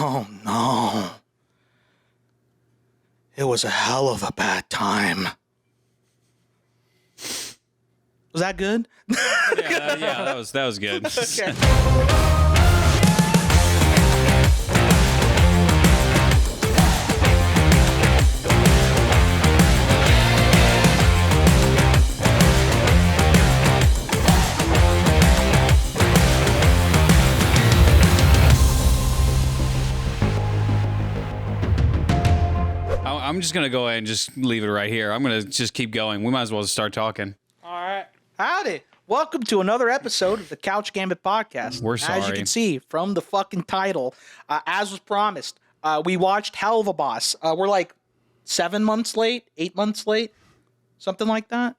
Oh, no. It was a hell of a bad time. Was that good? Yeah, that was good. Okay. I'm just going to go ahead and just leave it right here. I'm going to just keep going. We might as well just start talking. All right. Howdy. Welcome to another episode of the Couch Gambit podcast. We're sorry. As you can see from the fucking title, as was promised, we watched Helluva Boss. We're like 7 months late, 8 months late, something like that.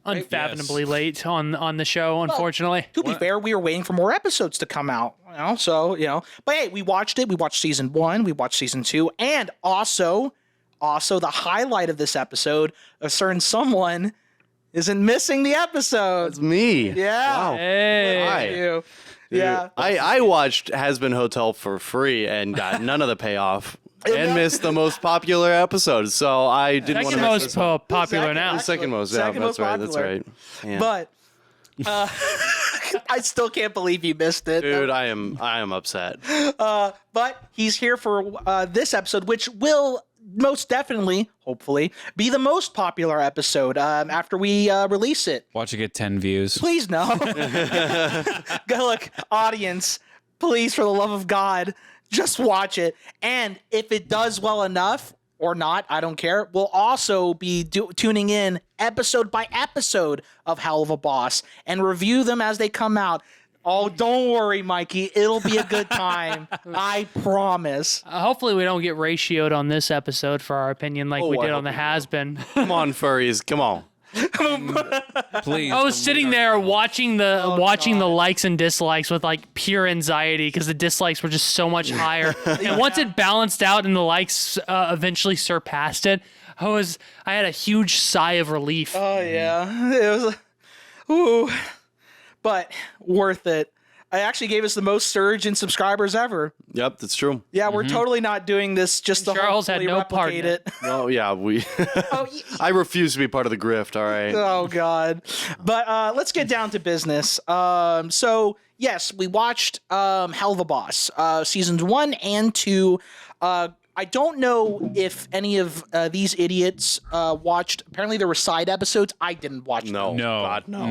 Unfathomably late on the show, unfortunately. To be fair, we were waiting for more episodes to come out, But hey, we watched it. We watched season 1. We watched season 2, and also the highlight of this episode: a certain someone isn't missing the episode. It's me. Yeah. Wow. Hey. Hi. You. Dude, Yeah. I watched Hazbin Hotel for free and got none of the payoff and missed the most popular episode. So I didn't want Second to miss most this one. popular now. The second most. Second Yeah, most that's popular. right. Yeah. But I still can't believe you missed it. Dude, I am upset. But he's here for this episode, which will most definitely, hopefully, be the most popular episode after we release it. Watch it get 10 views. Please no. Go look, audience, please, for the love of God, just watch it. And if it does well enough or not, I don't care, we'll also be tuning in episode by episode of Helluva Boss and review them as they come out. Oh, don't worry, Mikey. It'll be a good time. I promise. Hopefully we don't get ratioed on this episode for our opinion like we I did hope on the we Hazbin. Come on, furries. Come on. Please. I was sitting there watching the likes and dislikes with like pure anxiety because the dislikes were just so much higher. And once it balanced out and the likes eventually surpassed it, I had a huge sigh of relief. Oh, yeah. It was, ooh. But worth it. I actually gave us the most surge in subscribers ever. Yep, that's true. Yeah, we're totally not doing this just to Charles had hopefully no part in replicate it. Oh yeah, we. Oh, I refuse to be part of the grift. All right. Oh, God. But let's get down to business. So, yes, we watched Helluva Boss, seasons 1 and 2. I don't know if any of these idiots watched. Apparently, there were side episodes. I didn't watch them. No. God, no.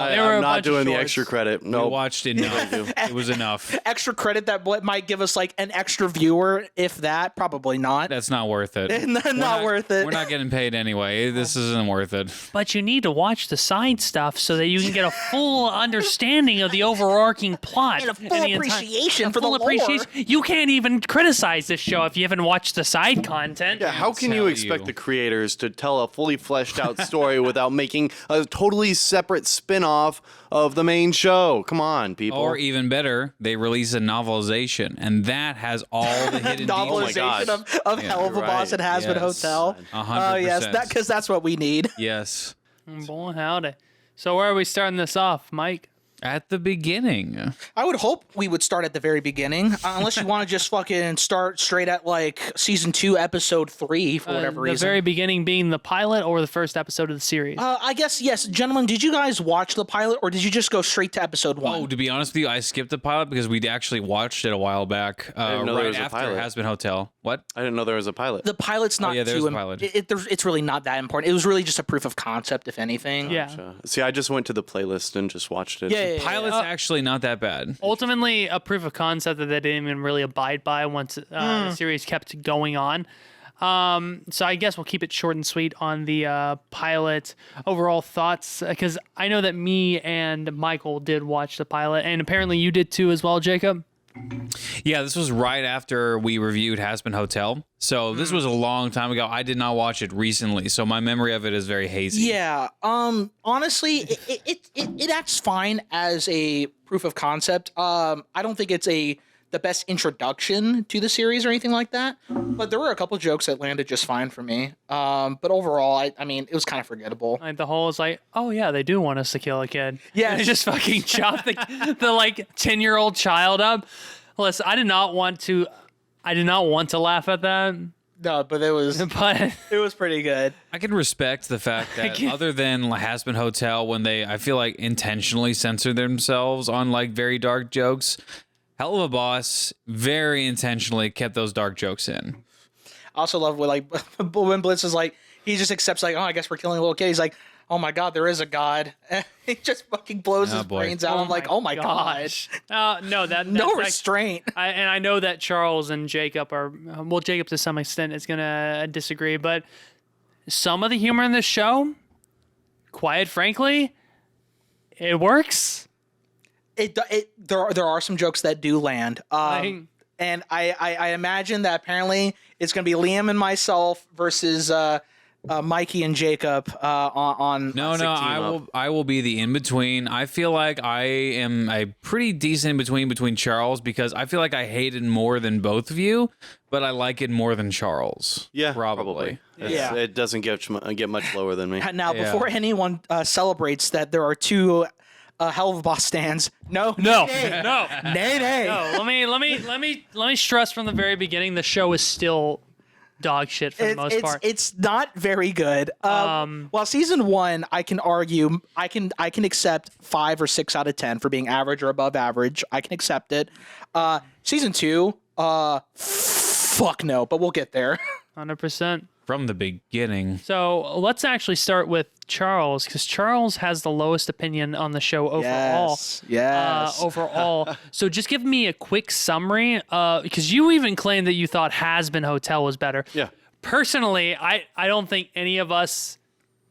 There were a I'm bunch not of doing the shorts. extra credit. We No. watched enough. It was enough. Extra credit that might give us like an extra viewer, if that. Probably not. That's not worth it. not worth it. We're not getting paid anyway. This isn't worth it. But you need to watch the side stuff so that you can get a full understanding of the overarching plot. And a full the entire- appreciation a for the full lore. appreciation. You can't even criticize this show if you haven't watched the side content. Yeah, how can tell you expect you. the creators to tell a fully fleshed out story without making a totally separate spin-off of the main show? Come on, people. Or even better, they release a novelization, and that has all the hidden Novelization details. of Helluva right. Boss and Hazbin Yes. Hotel. 100%. Yes, because that's what we need. Yes. Boy, howdy. So where are we starting this off, Mike? At the beginning. I would hope we would start at the very beginning, unless you want to just fucking start straight at like season 2, episode 3 for whatever The reason. very beginning being the pilot or the first episode of the series? I guess, yes. Gentlemen, did you guys watch the pilot or did you just go straight to episode 1? Oh, to be honest with you, I skipped the pilot because we'd actually watched it a while back, didn't know there right was a after pilot. Hazbin Hotel. What? I didn't know there was a pilot. The pilot's not yeah, there's too a pilot. It's really not that important. It was really just a proof of concept, if anything. Yeah. See, I just went to the playlist and just watched it. Yeah. Pilot's actually not that bad. Ultimately, a proof of concept that they didn't even really abide by once the series kept going on. So I guess we'll keep it short and sweet on the pilot. Overall thoughts, because I know that me and Michael did watch the pilot, and apparently you did too as well, Jacob. Yeah, this was right after we reviewed Hazbin Hotel. So this was a long time ago. I did not watch it recently, so my memory of it is very hazy. Yeah. Honestly, it acts fine as a proof of concept. I don't think it's the best introduction to the series or anything like that. But there were a couple jokes that landed just fine for me. But overall, I mean, it was kind of forgettable. Like the whole is like, oh yeah, they do want us to kill a kid. Yeah. And they just fucking chop the like 10-year-old child up. Listen, I did not want to laugh at that, No, but it was but pretty good. I can respect the fact that other than Hazbin Hotel, when I feel like intentionally censor themselves on like very dark jokes, Helluva Boss very intentionally kept those dark jokes in. I also love when when Blitz is like, he just accepts like, oh, I guess we're killing a little kid. He's like, oh my god, there is a god. And he just fucking blows his brains out. I'm like, oh my gosh. No, that's restraint. I know that Charles and Jacob are, well, Jacob to some extent is going to disagree, but some of the humor in this show, quite frankly, it works. There are some jokes that do land. And I imagine that apparently it's going to be Liam and myself versus Mikey and Jacob on. No, I will be the in between. I feel like I am a pretty decent in between Charles, because I feel like I hate it more than both of you, but I like it more than Charles. Yeah, probably. Yeah. It doesn't get much lower than me. Now, before anyone celebrates that there are two Helluva Boss stands, no. Nay. No, let me stress from the very beginning, the show is still dog shit for the most part. It's not very good. Well, season 1, I can argue, I can accept 5 or 6 out of 10 for being average or above average. I can accept it. Season 2, fuck no, but we'll get there. 100%. From the beginning. So let's actually start with Charles, because Charles has the lowest opinion on the show overall. Yes. Overall. So just give me a quick summary, because you even claimed that you thought Hazbin Hotel was better. Yeah. Personally, I don't think any of us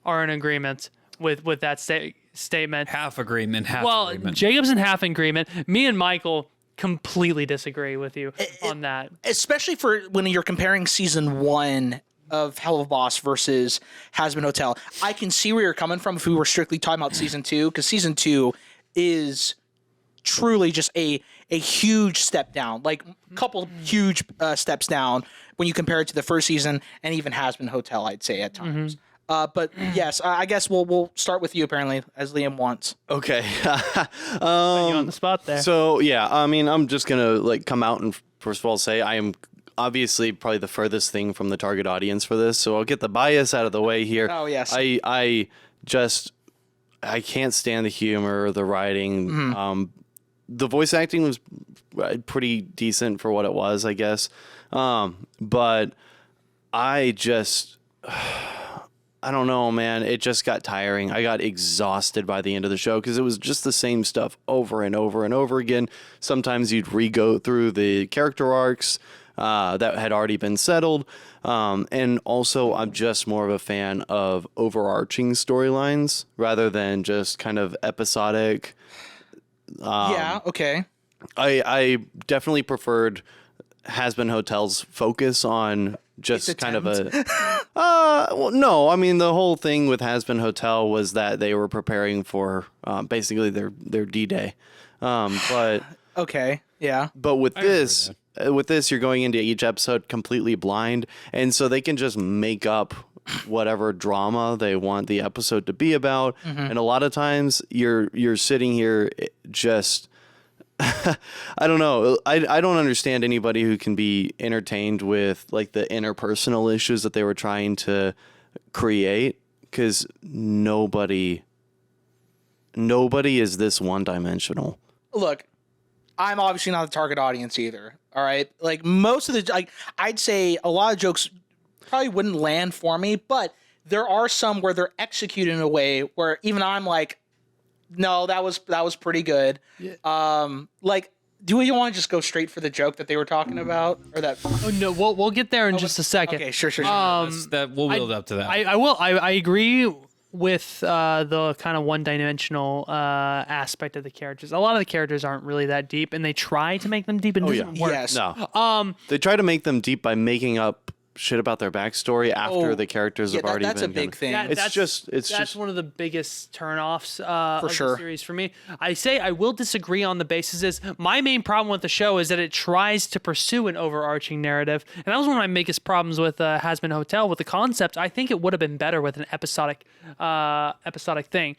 are in agreement with that statement. Half agreement, Well, agreement. Jacob's in half agreement. Me and Michael completely disagree with you on that. Especially for when you're comparing season 1 of Helluva Boss versus Hazbin Hotel. I can see where you're coming from if we were strictly talking about season 2, because season 2 is truly just a huge step down, like a couple huge steps down when you compare it to the first season and even Hazbin Hotel, I'd say at times. But yes, I guess we'll start with you apparently, as Liam wants. Okay. You on the spot there. So yeah, I mean, I'm just gonna come out and first of all say I am obviously probably the furthest thing from the target audience for this, so I'll get the bias out of the way here. Oh yes. I can't stand the humor, the writing. Mm-hmm. The voice acting was pretty decent for what it was, I guess. But I just I don't know, man. It just got tiring. I got exhausted by the end of the show because it was just the same stuff over and over and over again. Sometimes you'd re-go through the character arcs that had already been settled. And also, I'm just more of a fan of overarching storylines rather than just kind of episodic. Yeah, okay. I definitely preferred Hazbin Hotel's focus on just kind of a well, no, I mean the whole thing with Hazbin Hotel was that they were preparing for basically their D-Day. But Okay, yeah. but with this you're going into each episode completely blind, and so they can just make up whatever drama they want the episode to be about. And a lot of times you're sitting here just I don't know. I don't understand anybody who can be entertained with like the interpersonal issues that they were trying to create, because nobody is this one-dimensional. Look, I'm obviously not the target audience either. All right, like most of the, I'd say a lot of jokes probably wouldn't land for me, but there are some where they're executed in a way where even I'm like, no, that was pretty good. Yeah. Like, do you want to just go straight for the joke that they were talking about, or that? Oh no, we'll get there in just a second. Okay, sure. That we'll build up to that. I will. I agree with the kind of one-dimensional aspect of the characters. A lot of the characters aren't really that deep, and they try to make them deep, and it doesn't work. Yes. No. They try to make them deep by making up shit about their backstory after the characters have already been. That's a big thing. That's just one of the biggest turnoffs of sure. the series for me. I will disagree on the basis is my main problem with the show is that it tries to pursue an overarching narrative, and that was one of my biggest problems with Hazbin Hotel with the concept. I think it would have been better with an episodic thing.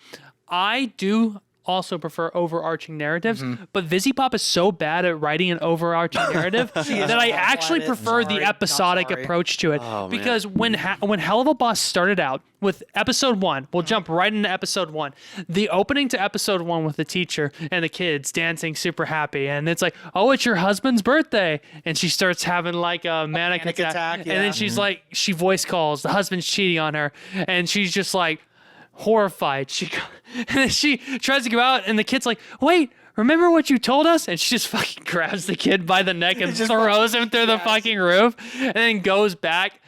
I do also prefer overarching narratives, but Vizzy Pop is so bad at writing an overarching narrative that I actually prefer the episodic approach to it. Because when Helluva Boss started out with episode 1, we'll jump right into episode 1. The opening to episode 1 with the teacher and the kids dancing super happy, and it's like, oh, it's your husband's birthday, and she starts having like a manic attack, and then she's like, she voice calls, the husband's cheating on her, and she's just like horrified. And then she tries to go out, and the kid's like, wait, remember what you told us? And she just fucking grabs the kid by the neck and throws him through the fucking roof, and then goes back,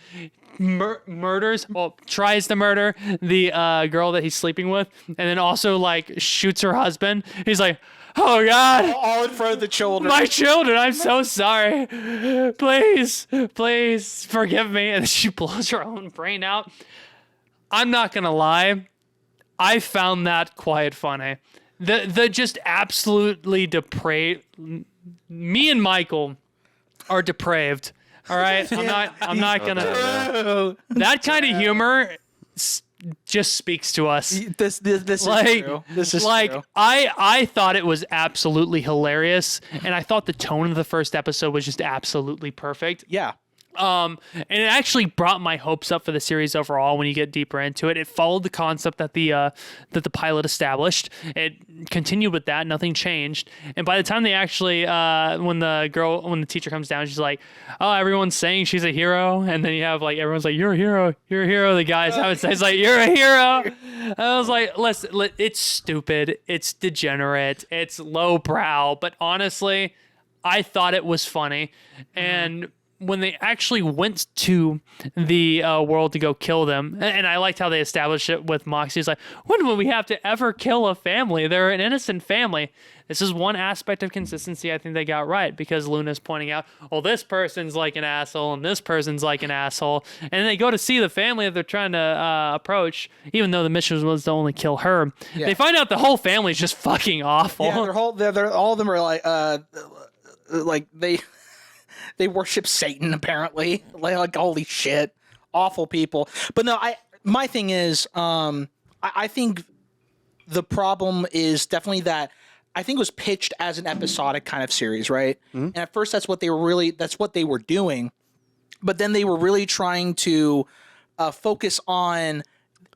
tries to murder the girl that he's sleeping with, and then also like shoots her husband. He's like, oh God, all in front of the children. My children, I'm so sorry. Please forgive me. And she blows her own brain out. I'm not gonna lie, I found that quite funny. The just absolutely depraved. Me and Michael are depraved. All right, I'm not gonna. That kind of humor just speaks to us. This is true. This is true. I thought it was absolutely hilarious, and I thought the tone of the first episode was just absolutely perfect. Yeah. And it actually brought my hopes up for the series overall. When you get deeper into it, it followed the concept that the pilot established. It continued with that. Nothing changed. And by the time they actually, when the teacher comes down, she's like, "Oh, everyone's saying she's a hero," and then you have like everyone's like, "You're a hero. You're a hero." The guys haven't said, "It's like you're a hero." And I was like, it's stupid. It's degenerate. It's lowbrow. But honestly, I thought it was funny. And when they actually went to the world to go kill them, and I liked how they established it with Moxie. He's like, when will we have to ever kill a family? They're an innocent family. This is one aspect of consistency I think they got right, because Luna's pointing out, well, this person's like an asshole and this person's like an asshole. And then they go to see the family that they're trying to approach, even though the mission was to only kill her. Yeah. They find out the whole family's just fucking awful. Yeah, they're all of them are like they worship Satan, apparently. Like, holy shit. Awful people. But no, my thing is, I think the problem is definitely that I think it was pitched as an episodic kind of series, right? Mm-hmm. And at first that's what they were doing. But then they were really trying to focus on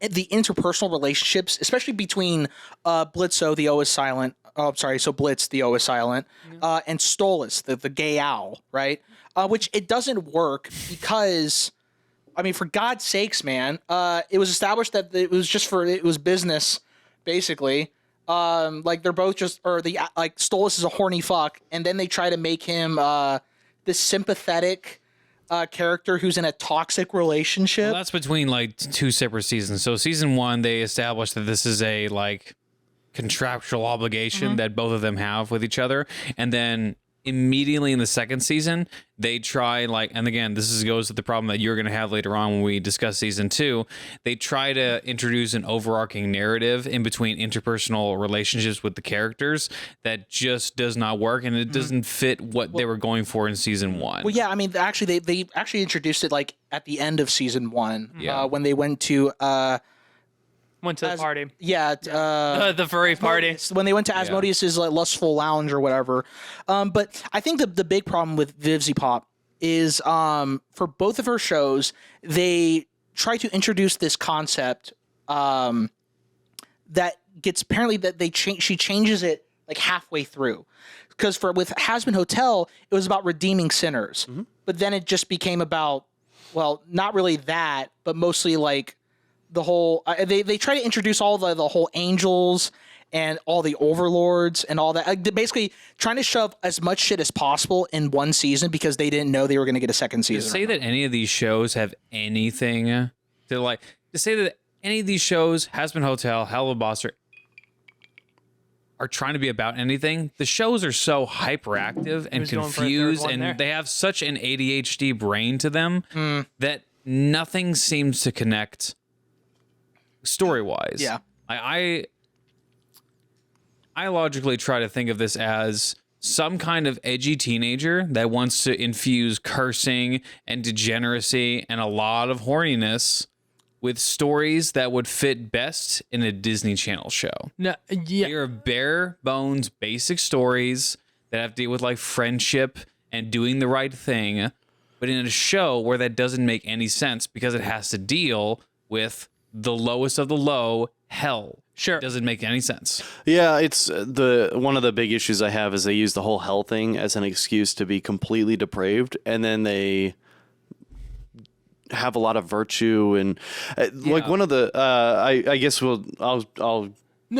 the interpersonal relationships, especially between Blitzo, the O is silent. Oh, I'm sorry. So Blitz, the O is silent, and Stolas, the gay owl, right? Which it doesn't work because, I mean, for God's sakes, man, it was established that it was business, basically. Like they're both like Stolas is a horny fuck, and then they try to make him this sympathetic character who's in a toxic relationship. Well, that's between like 2 separate seasons. So season 1, they established that this is a like contractual obligation that both of them have with each other, and then immediately in the second season they try and again, this goes to the problem that you're going to have later on when we discuss season 2. They try to introduce an overarching narrative in between interpersonal relationships with the characters that just does not work, and it doesn't fit what they were going for in season 1. Well, yeah, I mean, actually they actually introduced it like at the end of season 1, when they went to the party. Yeah. The furry party. When they went to Asmodeus's like lustful lounge or whatever. But I think the big problem with Vivzy Pop is for both of her shows, they try to introduce this concept that gets apparently that she changes it like halfway through. Because with Hazbin Hotel, it was about redeeming sinners. Mm-hmm. But then it just became about, well, not really that, but mostly like the whole they try to introduce all the whole angels and all the overlords and all that, basically trying to shove as much shit as possible in one season because they didn't know they were going to get a second season. To say that any of these shows have anything to say that any of these shows, Hazbin Hotel, Helluva Boss, are trying to be about anything. The shows are so hyperactive and confused, and they have such an ADHD brain to them that nothing seems to connect story-wise. Yeah. I logically try to think of this as some kind of edgy teenager that wants to infuse cursing and degeneracy and a lot of horniness with stories that would fit best in a Disney Channel show. No, yeah. They are bare bones, basic stories that have to deal with like friendship and doing the right thing, but in a show where that doesn't make any sense because it has to deal with the lowest of the low, hell. Sure. It doesn't make any sense. Yeah, it's one of the big issues I have is they use the whole hell thing as an excuse to be completely depraved, and then they have a lot of virtue and like one of the I guess I'll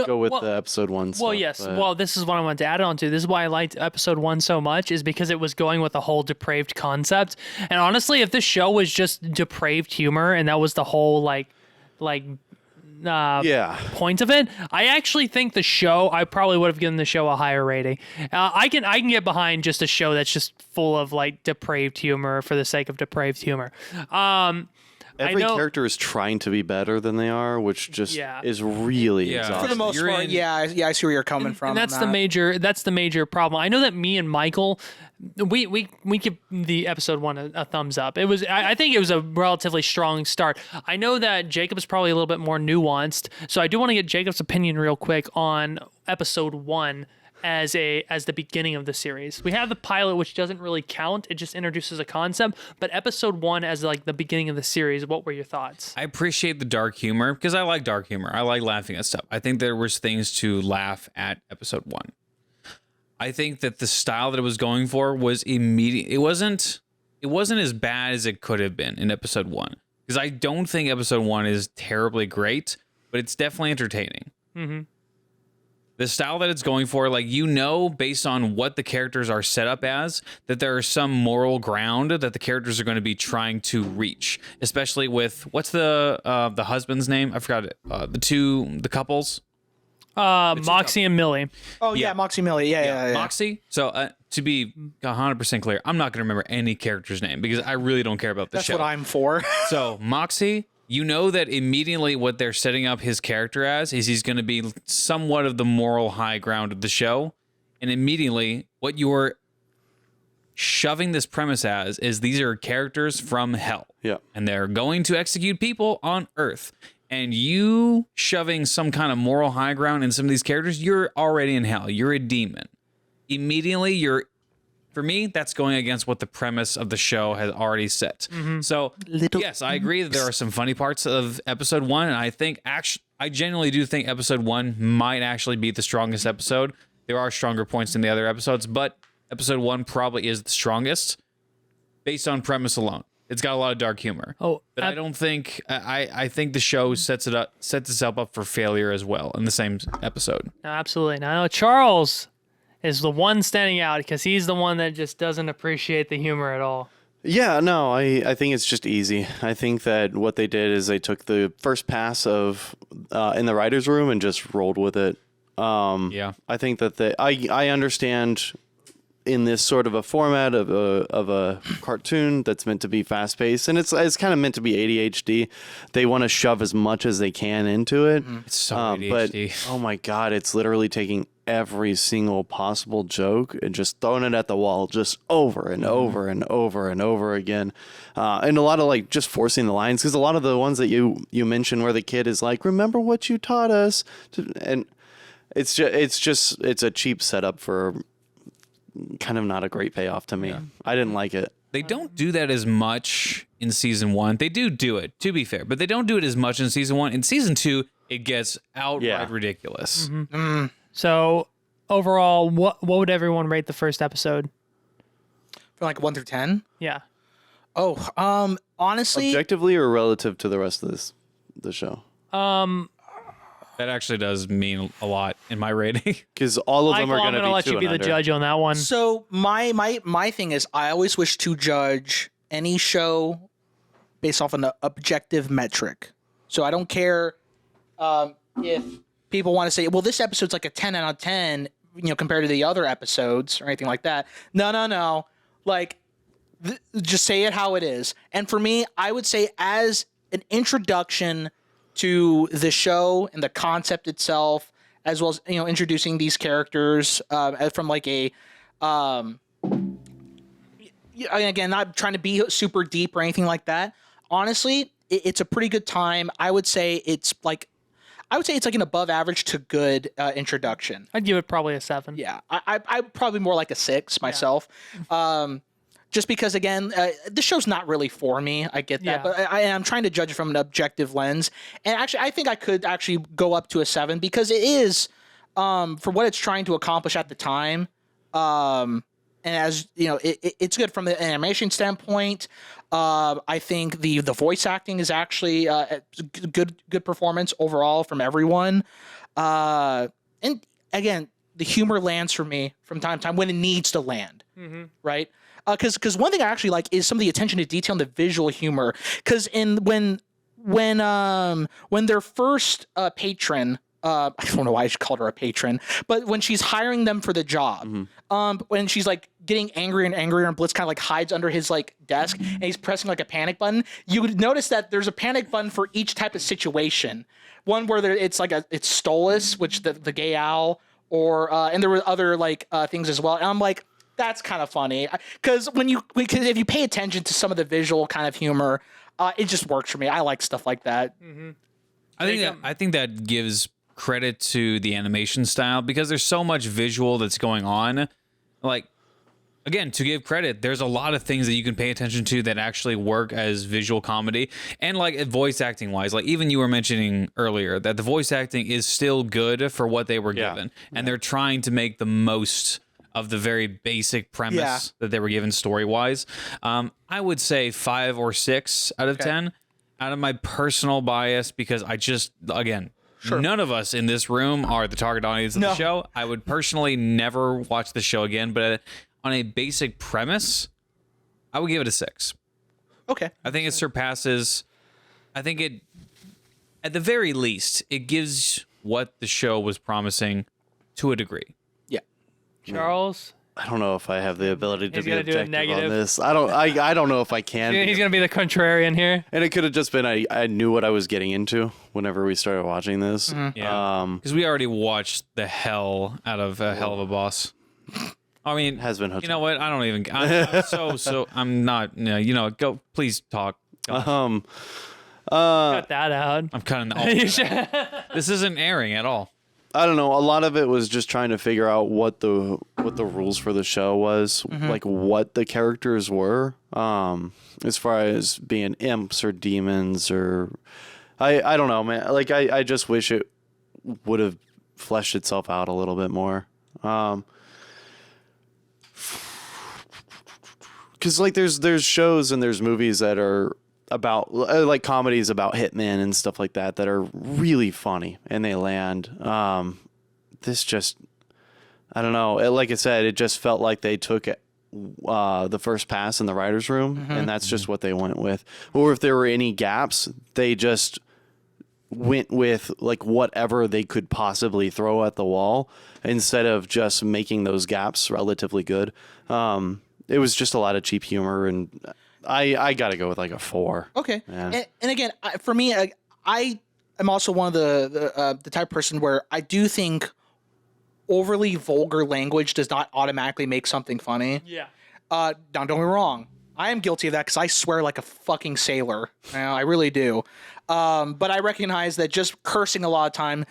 go with the episode 1 stuff. Well, yes. Well, this is what I wanted to add on to. This is why I liked episode 1 so much, is because it was going with the whole depraved concept. And honestly, if this show was just depraved humor and that was the whole like point of it, I actually think I probably would have given the show a higher rating. I can get behind just a show that's just full of like depraved humor for the sake of depraved humor. Every character is trying to be better than they are, which just is really exhausting. For the most part, I see where you're coming from. And that's the major problem. I know that me and Michael, we give the episode 1 a thumbs up. It was I think it was a relatively strong start. I know that Jacob's probably a little bit more nuanced, so I do want to get Jacob's opinion real quick on episode 1 as the beginning of the series. We have the pilot, which doesn't really count. It just introduces a concept. But episode 1 as like the beginning of the series, what were your thoughts? I appreciate the dark humor because I like dark humor. I like laughing at stuff. I think there was things to laugh at episode 1. I think that the style that it was going for was immediate. It wasn't as bad as it could have been in episode 1, because I don't think episode 1 is terribly great, but it's definitely entertaining. Mm-hmm. The style that it's going for, like, based on what the characters are set up as, that there is some moral ground that the characters are going to be trying to reach, especially with what's the husband's name? I forgot it. The couples. Moxie and Millie. Oh yeah, Moxie Millie. Yeah. Moxie. So to be 100% clear, I'm not going to remember any character's name because I really don't care about the show. That's what I'm for. So Moxie. You know that immediately what they're setting up his character as is he's going to be somewhat of the moral high ground of the show. And immediately what you're shoving this premise as is these are characters from hell. Yeah. And they're going to execute people on Earth. And you shoving some kind of moral high ground in some of these characters, you're already in hell. You're a demon. Immediately for me, that's going against what the premise of the show has already set. Mm-hmm. So, yes, I agree that there are some funny parts of episode 1, and I genuinely do think episode 1 might actually be the strongest episode. There are stronger points in the other episodes, but episode 1 probably is the strongest based on premise alone. It's got a lot of dark humor. But I don't think I think the show sets itself up for failure as well in the same episode. No, absolutely. Now, I know Charles is the one standing out because he's the one that just doesn't appreciate the humor at all. Yeah, no, I think it's just easy. I think that what they did is they took the first pass of in the writer's room and just rolled with it. I think that I understand in this sort of a format of a cartoon that's meant to be fast paced, and it's kind of meant to be ADHD. They want to shove as much as they can into it. It's so ADHD. But oh my god, it's literally taking every single possible joke and just throwing it at the wall just over and over and over and over again. And a lot of like just forcing the lines, because a lot of the ones that you mentioned where the kid is like, remember what you taught us, and it's a cheap setup for kind of not a great payoff to me. I didn't like it. They don't do that as much in season 1. They do it, to be fair, but they don't do it as much in season 1. In season 2, it gets outright ridiculous. Mm-hmm. So overall, what would everyone rate the first episode? From like 1 through 10? Yeah. Oh, honestly, objectively or relative to the rest of the show? That actually does mean a lot in my rating. Because all of them are going to be let you be the judge on that one. So my thing is, I always wish to judge any show based off an objective metric. So I don't care if people want to say, well, this episode's like a 10 out of 10, compared to the other episodes or anything like that. No. Like, just say it how it is. And for me, I would say as an introduction to the show and the concept itself, as well as introducing these characters from like a again, not trying to be super deep or anything like that. Honestly, it's a pretty good time. I would say it's like an above average to good introduction. I'd give it probably a 7. Yeah, I probably more like a 6 myself. Just because, again, this show's not really for me. I get that, but I'm trying to judge it from an objective lens. And actually, I think I could actually go up to a 7 because it is, for what it's trying to accomplish at the time. And as you know, it's good from the animation standpoint. I think the voice acting is actually good performance overall from everyone. And again, the humor lands for me from time to time when it needs to land, right? Because one thing I actually like is some of the attention to detail and the visual humor. Because when their first patron, I don't know why I called her a patron, but when she's hiring them for the job, when she's like getting angrier and angrier, and Blitz kind of like hides under his like desk, and he's pressing like a panic button, you would notice that there's a panic button for each type of situation. One where it's Stolas, which the gay owl, or and there were other like things as well. And I'm like, that's kind of funny because if you pay attention to some of the visual kind of humor, it just works for me. I like stuff like that. I think that gives credit to the animation style because there's so much visual that's going on. Like, again, to give credit, there's a lot of things that you can pay attention to that actually work as visual comedy. And like voice acting wise, like even you were mentioning earlier that the voice acting is still good for what they were given. And they're trying to make the most of the very basic premise that they were given story wise. I would say 5 or 6 out of 10 out of my personal bias, because I just, again, none of us in this room are the target audience of the show. I would personally never watch the show again, but on a basic premise, I would give it a 6. Okay. I think it surpasses, I think it, at the very least, it gives what the show was promising to a degree. Charles? I don't know if I have the ability to be objective negative. on this. I don't know if I can. He's going to be the contrarian here. And it could have just been I knew what I was getting into whenever we started watching this. Yeah. Because we already watched the hell out of Helluva Boss. I mean, Hazbin Hotel. You know what? I don't even. I'm not. You know, go. Please talk. Cut that out. I'm cutting the. This isn't airing at all. I don't know. A lot of it was just trying to figure out what the rules for the show was, like what the characters were, as far as being imps or demons or, I don't know, man. Like I just wish it would have fleshed itself out a little bit more. Because like there's shows and there's movies that are about like comedies about hitmen and stuff like that are really funny and they land. This just, I don't know. Like I said, it just felt like they took the first pass in the writer's room and that's just what they went with. Or if there were any gaps, they just went with like whatever they could possibly throw at the wall instead of just making those gaps relatively good. It was just a lot of cheap humor, and I got to go with like a 4. Okay. Yeah. And again, for me, I am also one of the type of person where I do think overly vulgar language does not automatically make something funny. Yeah. Now, don't get me wrong. I am guilty of that because I swear like a fucking sailor. I really do. But I recognize that just cursing a lot of time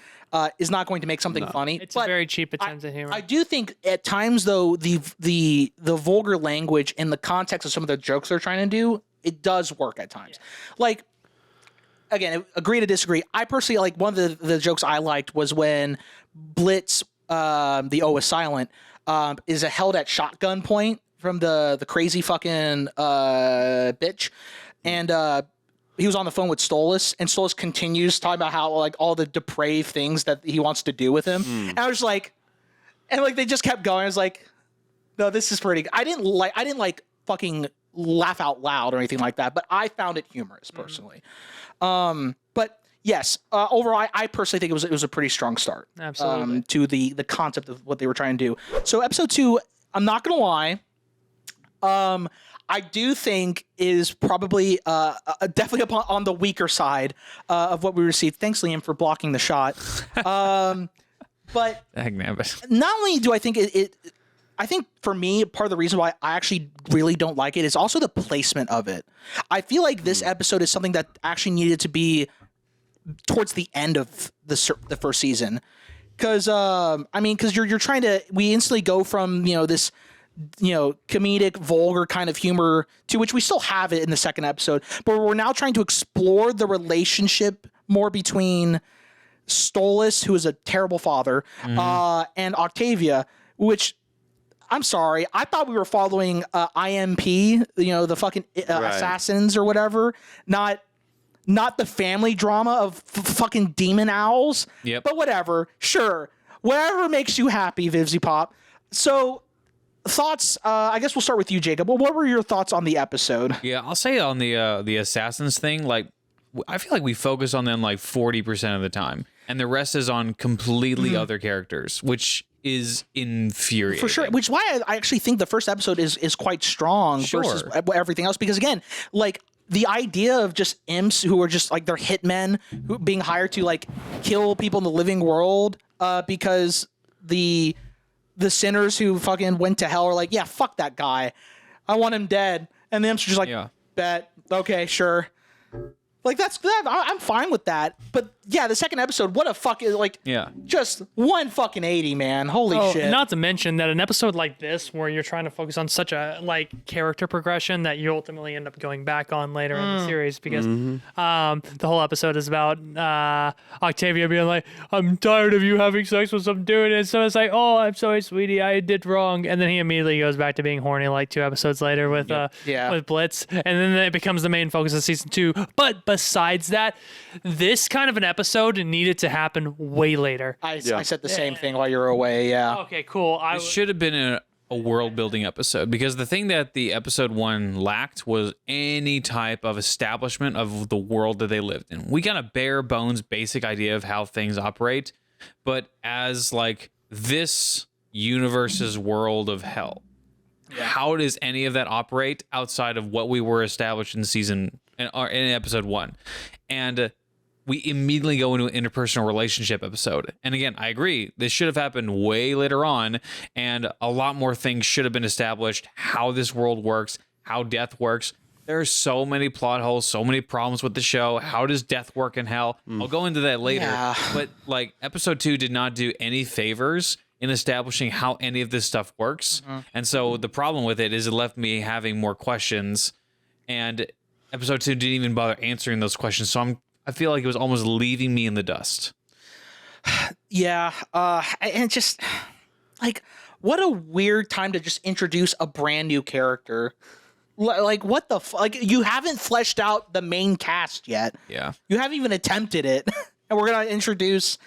is not going to make something funny. It's but a very cheap attempt at humor. I do think at times though the vulgar language in the context of some of the jokes they're trying to do, it does work at times. Like, again, agree to disagree. I personally like one of the jokes I liked was when Blitz, the O is silent, is held at shotgun point from the crazy fucking bitch, and he was on the phone with Stolas, and Stolas continues talking about how like all the depraved things that he wants to do with him. And I was like, and like they just kept going. I was like, no, this is pretty good. I didn't like fucking laugh out loud or anything like that, but I found it humorous personally. But yes, overall, I personally think it was a pretty strong start. Absolutely. To the concept of what they were trying to do. So episode 2, I'm not gonna lie. I do think is probably definitely on the weaker side of what we received. Thanks, Liam, for blocking the shot. But Dang nabbit. not only do I think I think for me, part of the reason why I actually really don't like it is also the placement of it. I feel like this episode is something that actually needed to be towards the end of the first season. Because because you're trying to, we instantly go from this comedic, vulgar kind of humor to which we still have it in the second episode, but we're now trying to explore the relationship more between Stolas, who is a terrible father, and Octavia, which, I'm sorry, I thought we were following IMP, the fucking assassins or whatever, not the family drama of fucking demon owls. Yep. But whatever, sure, whatever makes you happy, Vivzy Pop. So thoughts, I guess we'll start with you, Jacob. Well, what were your thoughts on the episode? Yeah, I'll say on the assassins thing, like, I feel like we focus on them like 40% of the time, and the rest is on completely other characters, which is infuriating. For sure, which is why I actually think the first episode is quite strong versus everything else. Because again, like, the idea of just imps who are just like, they're hitmen who being hired to like kill people in the living world because the sinners who fucking went to hell are like, yeah, fuck that guy, I want him dead, and the imps are just like, bet, okay, sure. Like, I'm fine with that. But yeah, the second episode, what a fucking, like, just one fucking 80, man. Holy shit. Not to mention that an episode like this, where you're trying to focus on such a like character progression that you ultimately end up going back on later in the series, because the whole episode is about Octavia being like, I'm tired of you having sex with some dude, and so it's like, oh, I'm sorry, sweetie, I did wrong, and then he immediately goes back to being horny like 2 episodes later with Blitz, and then it becomes the main focus of season 2. But besides that, this kind of an episode needed to happen way later. I said the same thing while you were away. Yeah. Okay, cool. It should have been a world building episode, because the thing that the episode 1 lacked was any type of establishment of the world that they lived in. We got a bare bones basic idea of how things operate, but as like this universe's world of hell, how does any of that operate outside of what we were established in episode 1? And we immediately go into an interpersonal relationship episode. And again, I agree, this should have happened way later on, and a lot more things should have been established, how this world works, how death works. There are so many plot holes, so many problems with the show. How does death work in hell? I'll go into that later. But like, episode 2 did not do any favors in establishing how any of this stuff works. And so the problem with it is it left me having more questions, and episode 2 didn't even bother answering those questions. So I feel like it was almost leaving me in the dust. Yeah. And just like, what a weird time to just introduce a brand new character. Like, what the like, you haven't fleshed out the main cast yet. Yeah. You haven't even attempted it. And we're going to introduce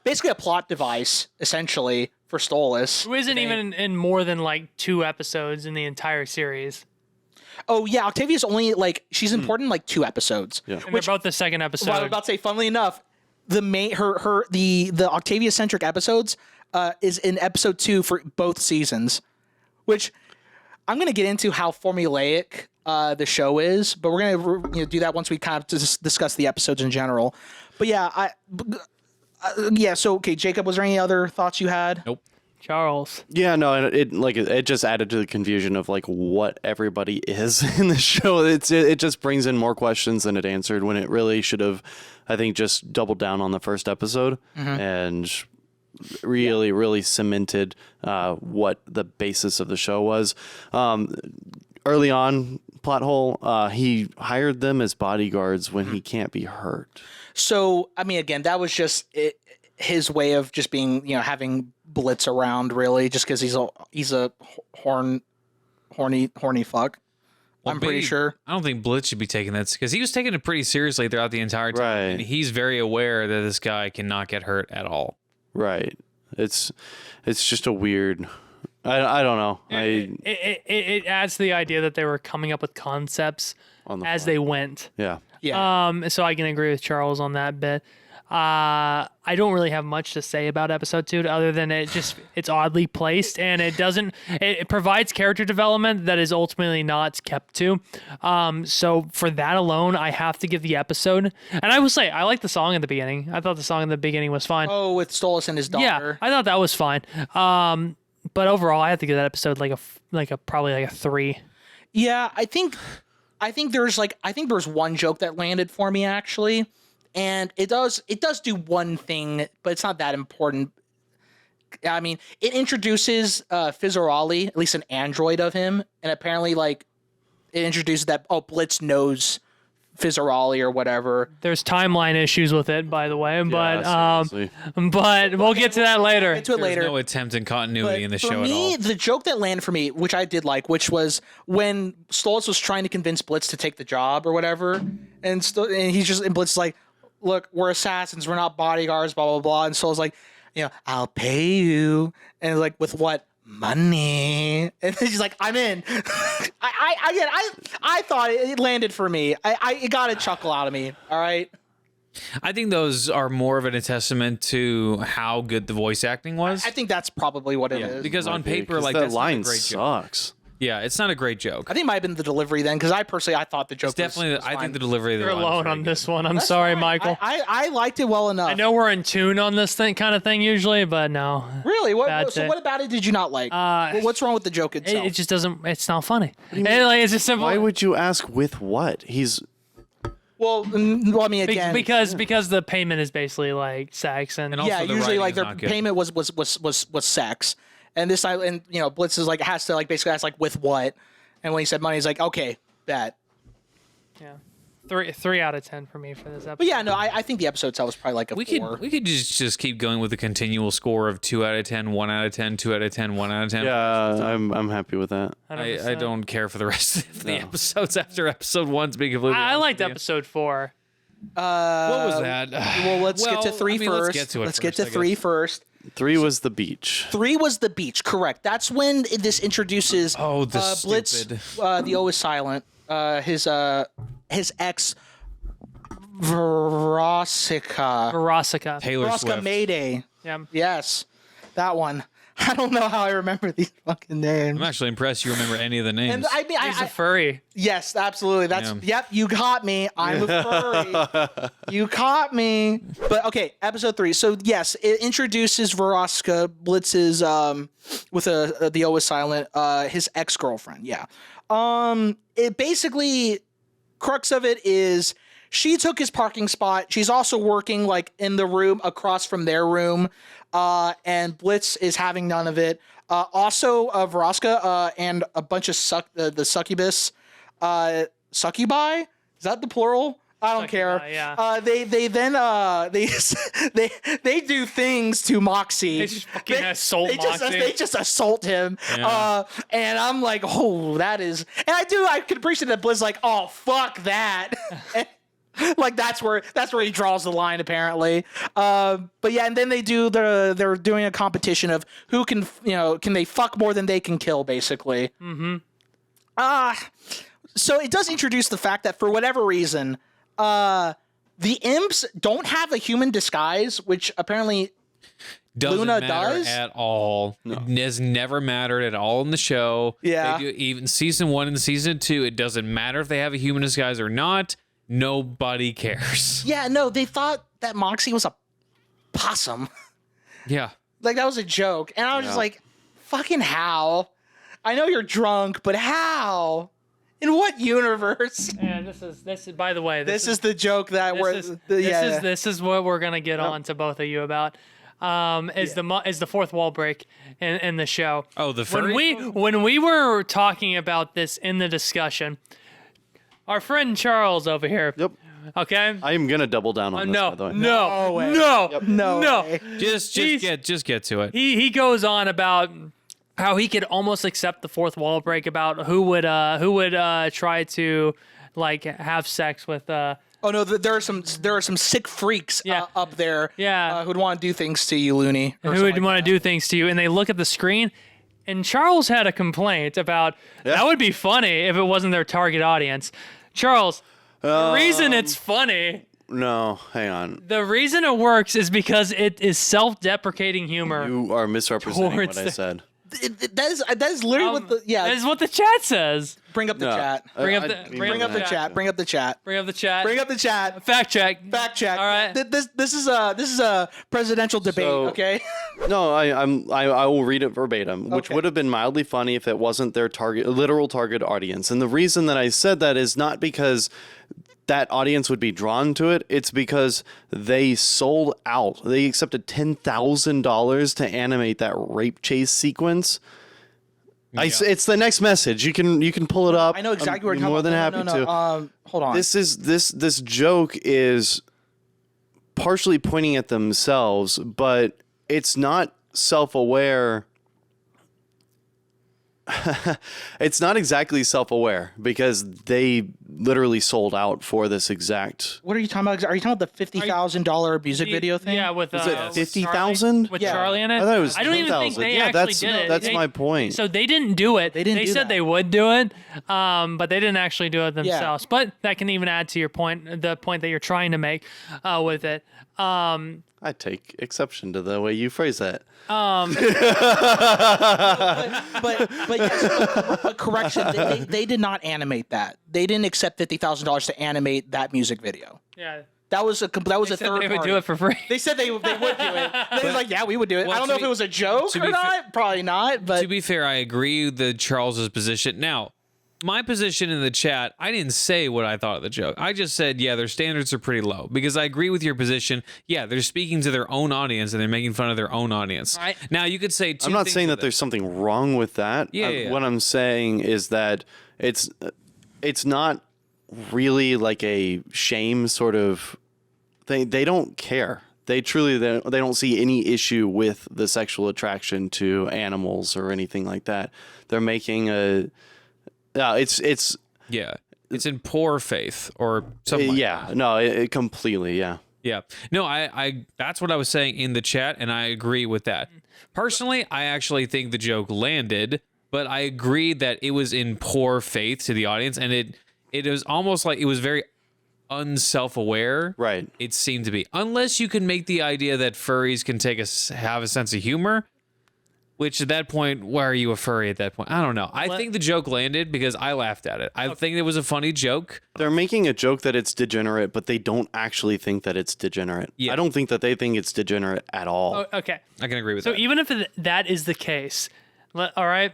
basically a plot device, essentially, for Stolas. Who isn't even in more than like 2 episodes in the entire series. Oh, yeah. Octavia's only, like, she's important in, like, 2 episodes. Yeah. And they're both the second episode. Well, I was about to say, funnily enough, the Octavia-centric episodes is in episode 2 for both seasons, which I'm going to get into how formulaic the show is, but we're going to do that once we kind of discuss the episodes in general. But yeah, so, okay, Jacob, was there any other thoughts you had? Nope. Charles. Yeah, no, it just added to the confusion of like what everybody is in the show. It just brings in more questions than it answered, when it really should have, I think, just doubled down on the first episode and really cemented what the basis of the show was. Early on, plot hole, he hired them as bodyguards when he can't be hurt. So, I mean, again, that was just his way of just being, having Blitz around, really, just because he's a horny fuck. Well, I'm pretty sure. I don't think Blitz should be taking that, because he was taking it pretty seriously throughout the entire time. Right. And he's very aware that this guy cannot get hurt at all. Right. It's just a weird. I don't know. It adds to the idea that they were coming up with concepts as they went. Yeah. Yeah. So I can agree with Charles on that bit. I don't really have much to say about episode 2 other than it's oddly placed, and it provides character development that is ultimately not kept to. So for that alone, I have to give the episode. And I will say, I like the song at the beginning. I thought the song at the beginning was fine. Oh, with Stolas and his daughter. Yeah, I thought that was fine. But overall, I have to give that episode probably like a 3. Yeah, I think there's one joke that landed for me actually, and it does do one thing, but it's not that important. I mean, it introduces Fizzaroli, at least an android of him, and apparently it introduces that Blitz knows Fizzaroli or whatever. There's timeline issues with it, by the way, seriously. but we'll get to that later. Get to it later. There's no attempt in continuity in the show For me, at all. the joke that landed for me, which I did like, which was when Stoltz was trying to convince Blitz to take the job or whatever, and Blitz is like, "Look, we're assassins. We're not bodyguards." Blah blah blah. And Stoltz like, "I'll pay you," and like, "With what?" Money. And then she's like, "I'm in." I thought it landed for me. It got a chuckle out of me. All right. I think those are more of a testament to how good the voice acting was. I think that's probably what it is. Because on paper, that that's line not a great joke. sucks. Yeah, it's not a great joke. I think it might have been the delivery then, because I thought the joke It's definitely. was I fine. think the delivery of the You're line was alone very on good. this one. I'm That's sorry, fine. Michael. I liked it well enough. I know we're in tune on this kind of thing usually, but no. Really? That's So it. what about it did you not like? What's wrong with the joke itself? It just doesn't. It's not funny. It's just simple. Why would you ask with what? He's well, I mean, again, because the payment is basically like sex and also yeah, the usually writing like is their not good. payment was sex, and this time, and Blitz is like has to like basically ask like with what, and when he said money, he's like, okay, bet. yeah. 3 out of 10 for me for this episode. But yeah, no, I think the episode itself was probably like a We 4. could just keep going with the continual score of 2 out of 10, 1 out of 10, 2 out of 10, 1 out of 10. yeah. I'm happy with that. I don't care for the rest of the episodes after episode 1. To be completely I honest liked with you. episode 4. What was that? Well, let's get to 3 first. Let's get to it Let's get first, to I 3 guess. first. 3 was the beach. 3 was the beach, correct? That's when this introduces the Blitz. stupid. The O is silent. His ex Verosica. Verosica. Taylor Verosica Swift. Mayday. Yeah. Yes, that one. I don't know how I remember these fucking names. I'm actually impressed you remember any of the names. And I mean, He's a furry. yes, absolutely. That's yep. You caught me. I'm a furry. You caught me. But okay, episode 3. So yes, it introduces Verosca Blitz's with the O is silent. His ex-girlfriend. Yeah. It basically crux of it is she took his parking spot. She's also working like in the room across from their room. And Blitz is having none of it. Also, Verosca and a bunch of the succubus, succubi. Is that the plural? I don't care. yeah. They then they do things to Moxie. They just fucking assault Moxie. They just assault him. Yeah. And I'm like, oh, that is. And I can appreciate that Blitz like, oh, fuck that. Like that's where he draws the line apparently. But yeah, and then they're doing a competition of who can they fuck more than they can kill basically. Mm-hmm. So it does introduce the fact that for whatever reason, the imps don't have a human disguise, which apparently Doesn't Luna matter does? at all. It has never mattered at all in the show. Yeah. They do, even season 1 and season 2, it doesn't matter if they have a human disguise or not. Nobody cares. yeah, no, they thought that Moxie was a possum. Yeah. Like that was a joke. And I was just like, fucking how? I know you're drunk, but how? In what universe? And this is by the way, This is the joke that we're this is what we're gonna get on to both of you about. Is the fourth wall break in the show. Oh, the furry? When we were talking about this in the discussion, our friend Charles over here. Yep. Okay. I am gonna double down on this. By the way. No way. no. way. Just get to it. He goes on about how he could almost accept the fourth wall break about who would try to like have sex with Oh no, there are some sick freaks up there. Yeah. Who'd want to do things to you, Looney. or who something would like want to do things to you, and they look at the screen. And Charles had a complaint about that would be funny if it wasn't their target audience. Charles, the reason it's funny, No, hang on. the reason it works is because it is self-deprecating humor. You are misrepresenting Towards what I the- said. that is literally what the That is what the chat says. Bring up the chat. Bring up the Bring up the chat. Bring up the chat. Bring up the chat. Bring up the chat. Fact check. Fact check. All right. This is a presidential debate. So- Okay. No, I will read it verbatim, which Okay. would have been mildly funny if it wasn't their literal target audience. And the reason that I said that is not because that audience would be drawn to it. It's because they sold out. They accepted $10,000 to animate that rape chase sequence. It's the next message. You can pull it up. I know exactly what I'm you're more talking than about. happy No. to. Hold on. This joke is partially pointing at themselves, but it's not self-aware. It's not exactly self-aware because they literally sold out for this exact. What are you talking about? Are you talking about the $50,000 music video thing? Yeah, with Is it with 50,000? Charlie- With Yeah. Charlie in it. I thought it was I don't even think 10,000. they Yeah, actually did it. that's my point. So they didn't do it. They didn't do said that. they would do it, but they didn't actually do it themselves. But that can even add to your point, the point that you're trying to make with it. I take exception to the way you phrase that. But yes, but correction, they did not animate that. They didn't accept $50,000 to animate that music video. Yeah. That was a They third said they would party. do it for free. They said they would do it. They was like, yeah, we would do it. Well, I don't to know if be- it was a joke to or be not. Probably not. But To be fair, I agree with Charles's position. Now, my position in the chat, I didn't say what I thought of the joke. I just said, yeah, their standards are pretty low because I agree with your position. Yeah, they're speaking to their own audience and they're making fun of their own audience. Right. Now, you could say two I'm not things saying with that there's something wrong with that. Yeah, yeah. What I'm saying is that it's not really like a shame sort of thing. They don't care. They truly they don't see any issue with the sexual attraction to animals or anything like that. They're making a it's Yeah, it's in poor faith or something. Like yeah, no, it completely, yeah. Yeah. No, I that's what I was saying in the chat, and I agree with that. Personally, I actually think the joke landed, but I agree that it was in poor faith to the audience, and it was almost like it was very unself-aware. Right. It seemed to be. Unless you can make the idea that furries can have a sense of humor, which at that point, why are you a furry at that point? I don't know. I think the joke landed because I laughed at it. I think it was a funny joke. They're making a joke that it's degenerate, but they don't actually think that it's degenerate. Yeah. I don't think that they think it's degenerate at all. Oh, okay. I can agree with So that. even if that is the case, all right,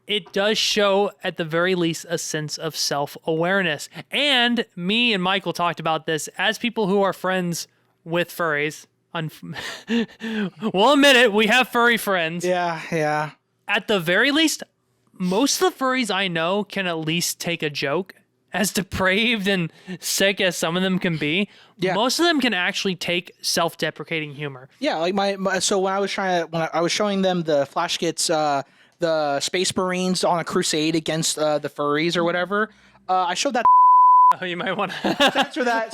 it does show at the very least a sense of self-awareness. And me and Michael talked about this as people who are friends with furries. We'll admit it, we have furry friends. yeah. At the very least, most of the furries I know can at least take a joke. As depraved and sick as some of them can be, Yeah. most of them can actually take self-deprecating humor. Yeah, like so when I was I was showing them the Flash Gets the Space Marines on a crusade against the furries or whatever. I showed that Oh, you might want to. censor that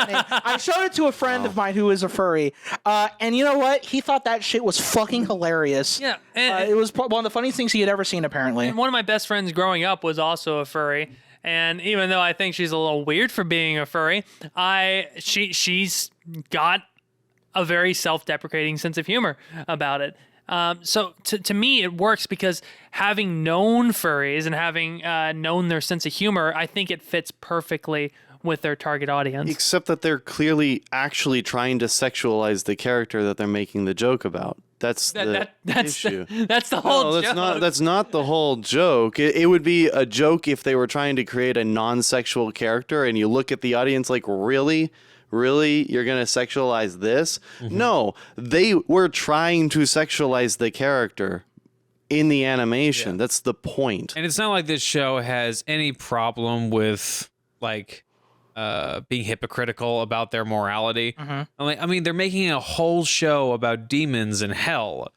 name. I showed it to a friend of mine who is a furry, and you know what? He thought that shit was fucking hilarious. Yeah, it was one of the funniest things he had ever seen. Apparently, And one of my best friends growing up was also a furry. And even though I think she's a little weird for being a furry, she's got a very self-deprecating sense of humor about it. So to me, it works because having known furries and having known their sense of humor, I think it fits perfectly with their target audience. Except that they're clearly actually trying to sexualize the character that they're making the joke about. That's the issue. That's the whole No, joke. that's not the whole joke. It would be a joke if they were trying to create a non-sexual character and you look at the audience like, really? Really? You're going to sexualize this? No, they were trying to sexualize the character in the animation. That's the point. And it's not like this show has any problem with like being hypocritical about their morality. I mean, they're making a whole show about demons and hell,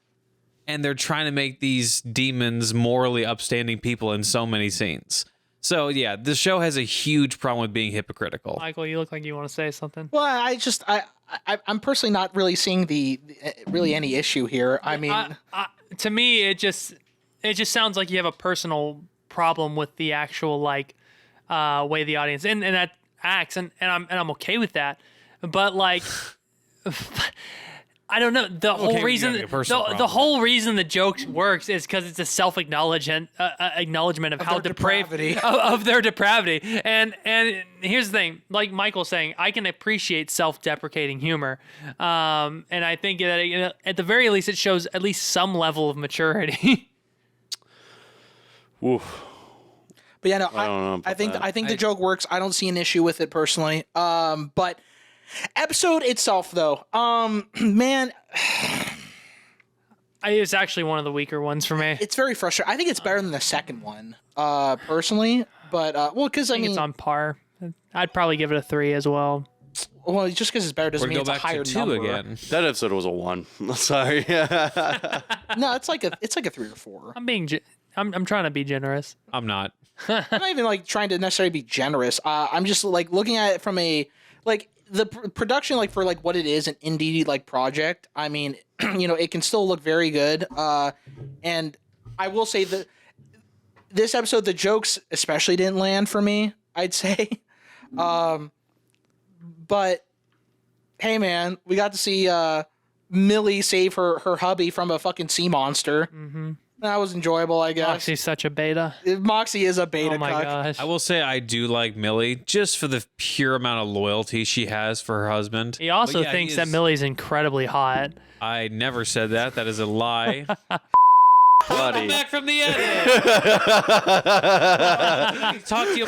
and they're trying to make these demons morally upstanding people in so many scenes. So yeah, the show has a huge problem with being hypocritical. Michael, you look like you want to say something. well, I'm personally not really seeing the really any issue here. I mean, To me, it just sounds like you have a personal problem with the actual like way the audience and that acts, and I'm okay with that. But like, I don't know. The whole Okay, reason you got a personal the problem. whole reason the joke works is because it's a self-acknowledgement acknowledgement of how their depraved depravity. of their depravity. And here's the thing, like Michael's saying, I can appreciate self-deprecating humor, and I think that at the very least it shows at least some level of maturity. Oof. But yeah, no, don't know about that. I think the joke works. I don't see an issue with it personally. But episode itself, though, man, It's actually one of the weaker ones for me. it's very frustrating. I think it's better than the second one, personally. But well, because I I think mean, it's on par. I'd probably give it a 3 as well. well, just because it's better doesn't We're mean go it's a back higher to 2 number. again. That episode was a 1. Sorry. No, it's like a 3 or 4. I'm trying to be generous. I'm not. I'm not even like trying to necessarily be generous. I'm just like looking at it from a like the production, like for like what it is, an indie like project. I mean, it can still look very good. And I will say that this episode, the jokes especially didn't land for me, I'd say. But hey, man, we got to see Millie save her hubby from a fucking sea monster. Mm-hmm. That was enjoyable, I guess. Moxie's such a beta. Moxie is a beta Oh my cuck. gosh. I will say I do like Millie just for the pure amount of loyalty she has for her husband. He also But yeah, thinks he that is- Millie's incredibly hot. I never said that. That is a lie. Buddy. Back from the edit. Talk to you.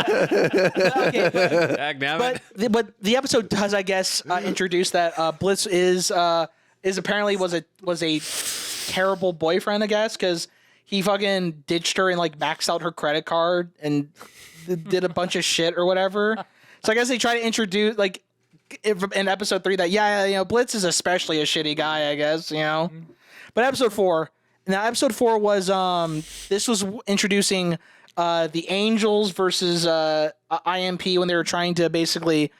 Okay, Dag but the episode does, I guess, introduce that Blitz is apparently was a terrible boyfriend, I guess, because he fucking ditched her and like maxed out her credit card and did a bunch of shit or whatever. So I guess they try to introduce like in episode 3 that Blitz is especially a shitty guy, I guess, But episode 4 was this was introducing the Angels versus IMP when they were trying to basically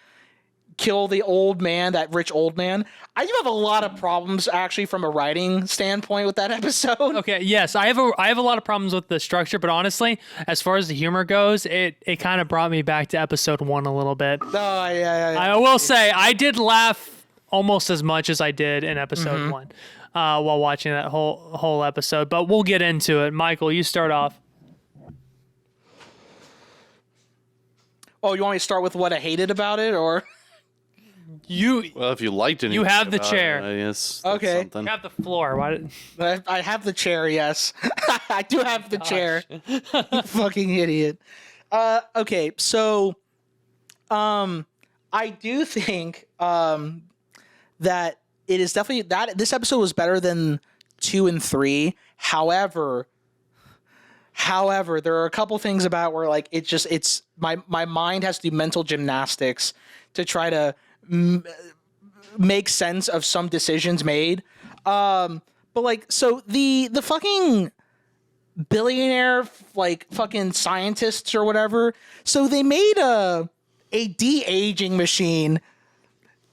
kill the old man, that rich old man. I do have a lot of problems actually from a writing standpoint with that episode. Okay, yes, I have a lot of problems with the structure, but honestly, as far as the humor goes, it kind of brought me back to episode 1 a little bit. Oh, yeah. I will say I did laugh almost as much as I did in episode 1 while watching that whole episode, but we'll get into it. Michael, you start off. Oh, you want me to start with what I hated about it, or? Well, if you liked anything, You have the about chair. it, I guess that's Okay. something. You have the floor. Why did... I have the chair, yes. I do have the chair. You fucking idiot. Okay, so I do think that it is definitely that this episode was better than 2 and 3. However, there are a couple things about where like it's my mind has to do mental gymnastics to try to make sense of some decisions made. But like, so the fucking billionaire like fucking scientists or whatever, so they made a de-aging machine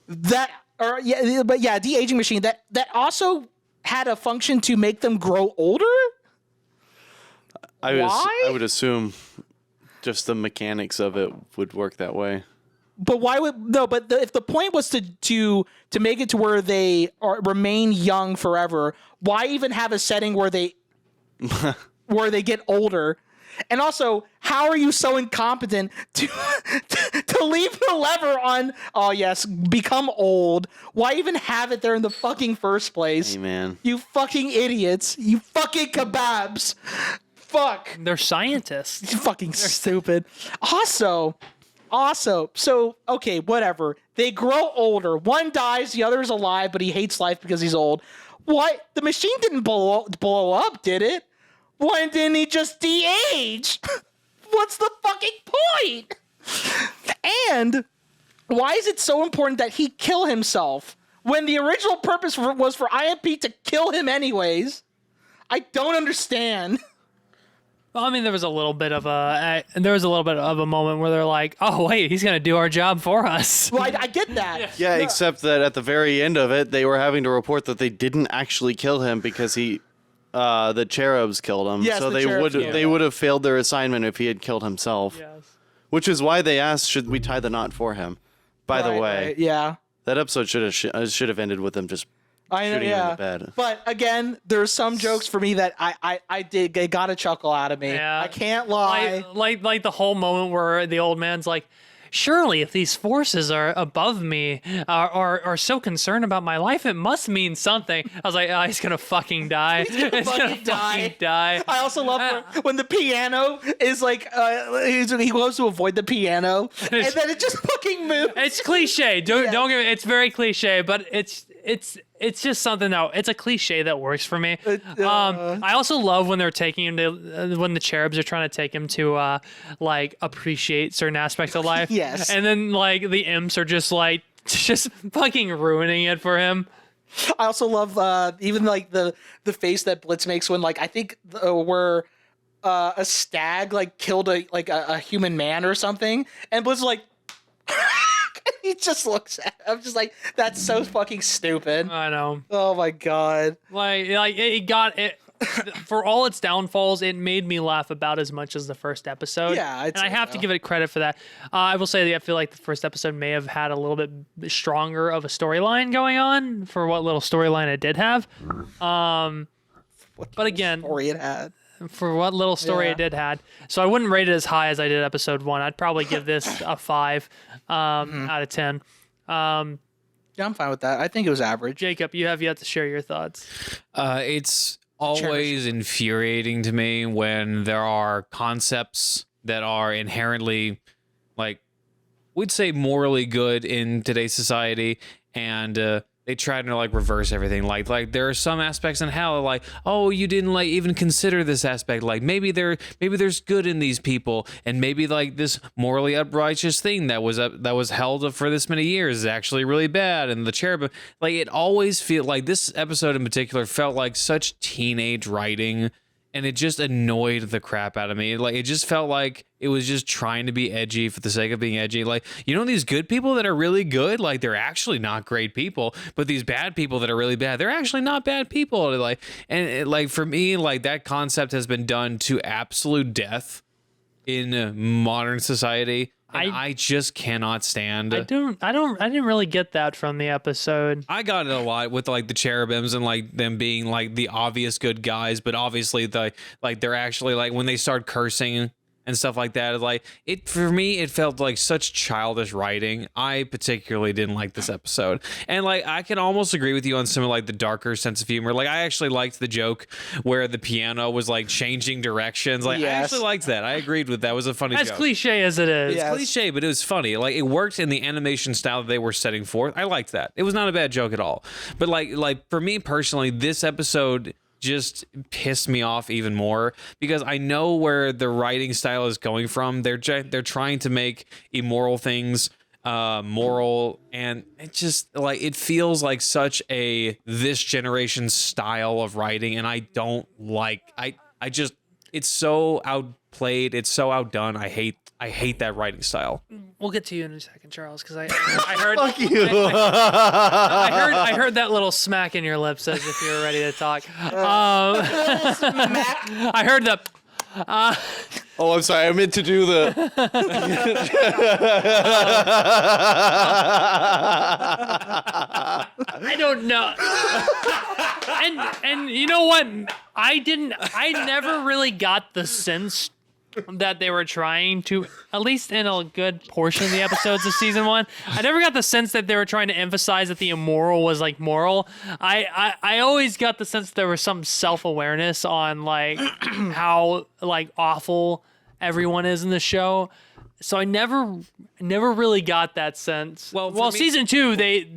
de-aging machine that also had a function to make them grow older. I would assume just the mechanics of it would work that way. But why would no? But if the point was to make it to where they remain young forever, why even have a setting where they get older? And also, how are you so incompetent to leave the lever on? Oh yes, become old. Why even have it there in the fucking first place? Hey, man. You fucking idiots! You fucking kebabs! Fuck! They're scientists. You fucking stupid. Also, so okay, whatever. They grow older. One dies, the other is alive, but he hates life because he's old. What? The machine didn't blow up, did it? Why didn't he just de-age? What's the fucking point? And why is it so important that he kill himself when the original purpose was for IMP to kill him anyways? I don't understand. Well, I mean, there was a little bit of a moment where they're like, "Oh, wait, he's gonna do our job for us." Well, I get that. Yeah, except that at the very end of it, they were having to report that they didn't actually kill him because the cherubs killed him. Yes, so the they cherubs would killed they would have failed their assignment if he had killed himself. Yes. Which is why they asked, should we tie the knot for him? By the way, Right, yeah. That episode should have ended with them just I know, shooting him in yeah. the bed. But again, there's some jokes for me that they got a chuckle out of me. Yeah. I can't lie. Like the whole moment where the old man's like, surely if these forces are above me, are so concerned about my life, it must mean something. I was like, oh, he's gonna fucking die. He's gonna fucking die. I also love when the piano is like he goes to avoid the piano and then it just fucking moves. It's cliche. Don't get me. It's very cliche, but it's just something that it's a cliche that works for me. I also love when they're taking him to when the cherubs are trying to take him to like appreciate certain aspects of life. Yes. And then like the imps are just fucking ruining it for him. I also love even like the face that Blitz makes when like I think where a stag like killed a human man or something, and Blitz is like. He just looks at him. I'm just like, that's so fucking stupid. I know. Oh my god. Like it got it. For all its downfalls, it made me laugh about as much as the first episode. Yeah, and I have to give it credit for that. I will say that I feel like the first episode may have had a little bit stronger of a storyline going on for what little storyline it did have. But again, story it had. For what little story it did had. So I wouldn't rate it as high as I did episode 1. I'd probably give this a 5 out of 10. Yeah, I'm fine with that. I think it was average. Jacob, you have yet to share your thoughts. It's always infuriating to me when there are concepts that are inherently, like, we'd say morally good in today's society, and they try to like reverse everything. Like there are some aspects in hell, like, oh, you didn't like even consider this aspect. Like maybe there's good in these people, and maybe like this morally uprighteous thing that was held up for this many years is actually really bad. And the cherubim, like it always feel like this episode in particular felt like such teenage writing. And it just annoyed the crap out of me. Like, it just felt like it was just trying to be edgy for the sake of being edgy. Like, you know, these good people that are really good, like, they're actually not great people. But these bad people that are really bad, they're actually not bad people. Like, and it, like for me, like that concept has been done to absolute death in modern society. And I just cannot stand. I didn't really get that from the episode. I got it a lot with like the cherubims and like them being like the obvious good guys, but obviously they're actually like when they start cursing and stuff like that. Like it for me, it felt like such childish writing. I particularly didn't like this episode, and like I can almost agree with you on some of like the darker sense of humor. Like I actually liked the joke where the piano was like changing directions. Like I actually liked that. I agreed with that. Was a funny as joke. Cliche as it is. It's cliche, but it was funny. Like it worked in the animation style that they were setting forth. I liked that. It was not a bad joke at all. But like for me personally, this episode just pissed me off even more because I know where the writing style is going from. They're trying to make immoral things moral, and it just like it feels like such a this generation style of writing, and I don't like. I just it's so outplayed. It's so outdone. I hate that writing style. We'll get to you in a second, Charles, because I heard Fuck you. I heard that little smack in your lips as if you were ready to talk. I heard the. Oh, I'm sorry. I meant to do the. I don't know. And you know what? I never really got the sense that they were trying to, at least in a good portion of the episodes of season 1, I never got the sense that they were trying to emphasize that the immoral was like moral. I always got the sense that there was some self-awareness on like how like awful everyone is in the show. So I never really got that sense. Well, season 2, we're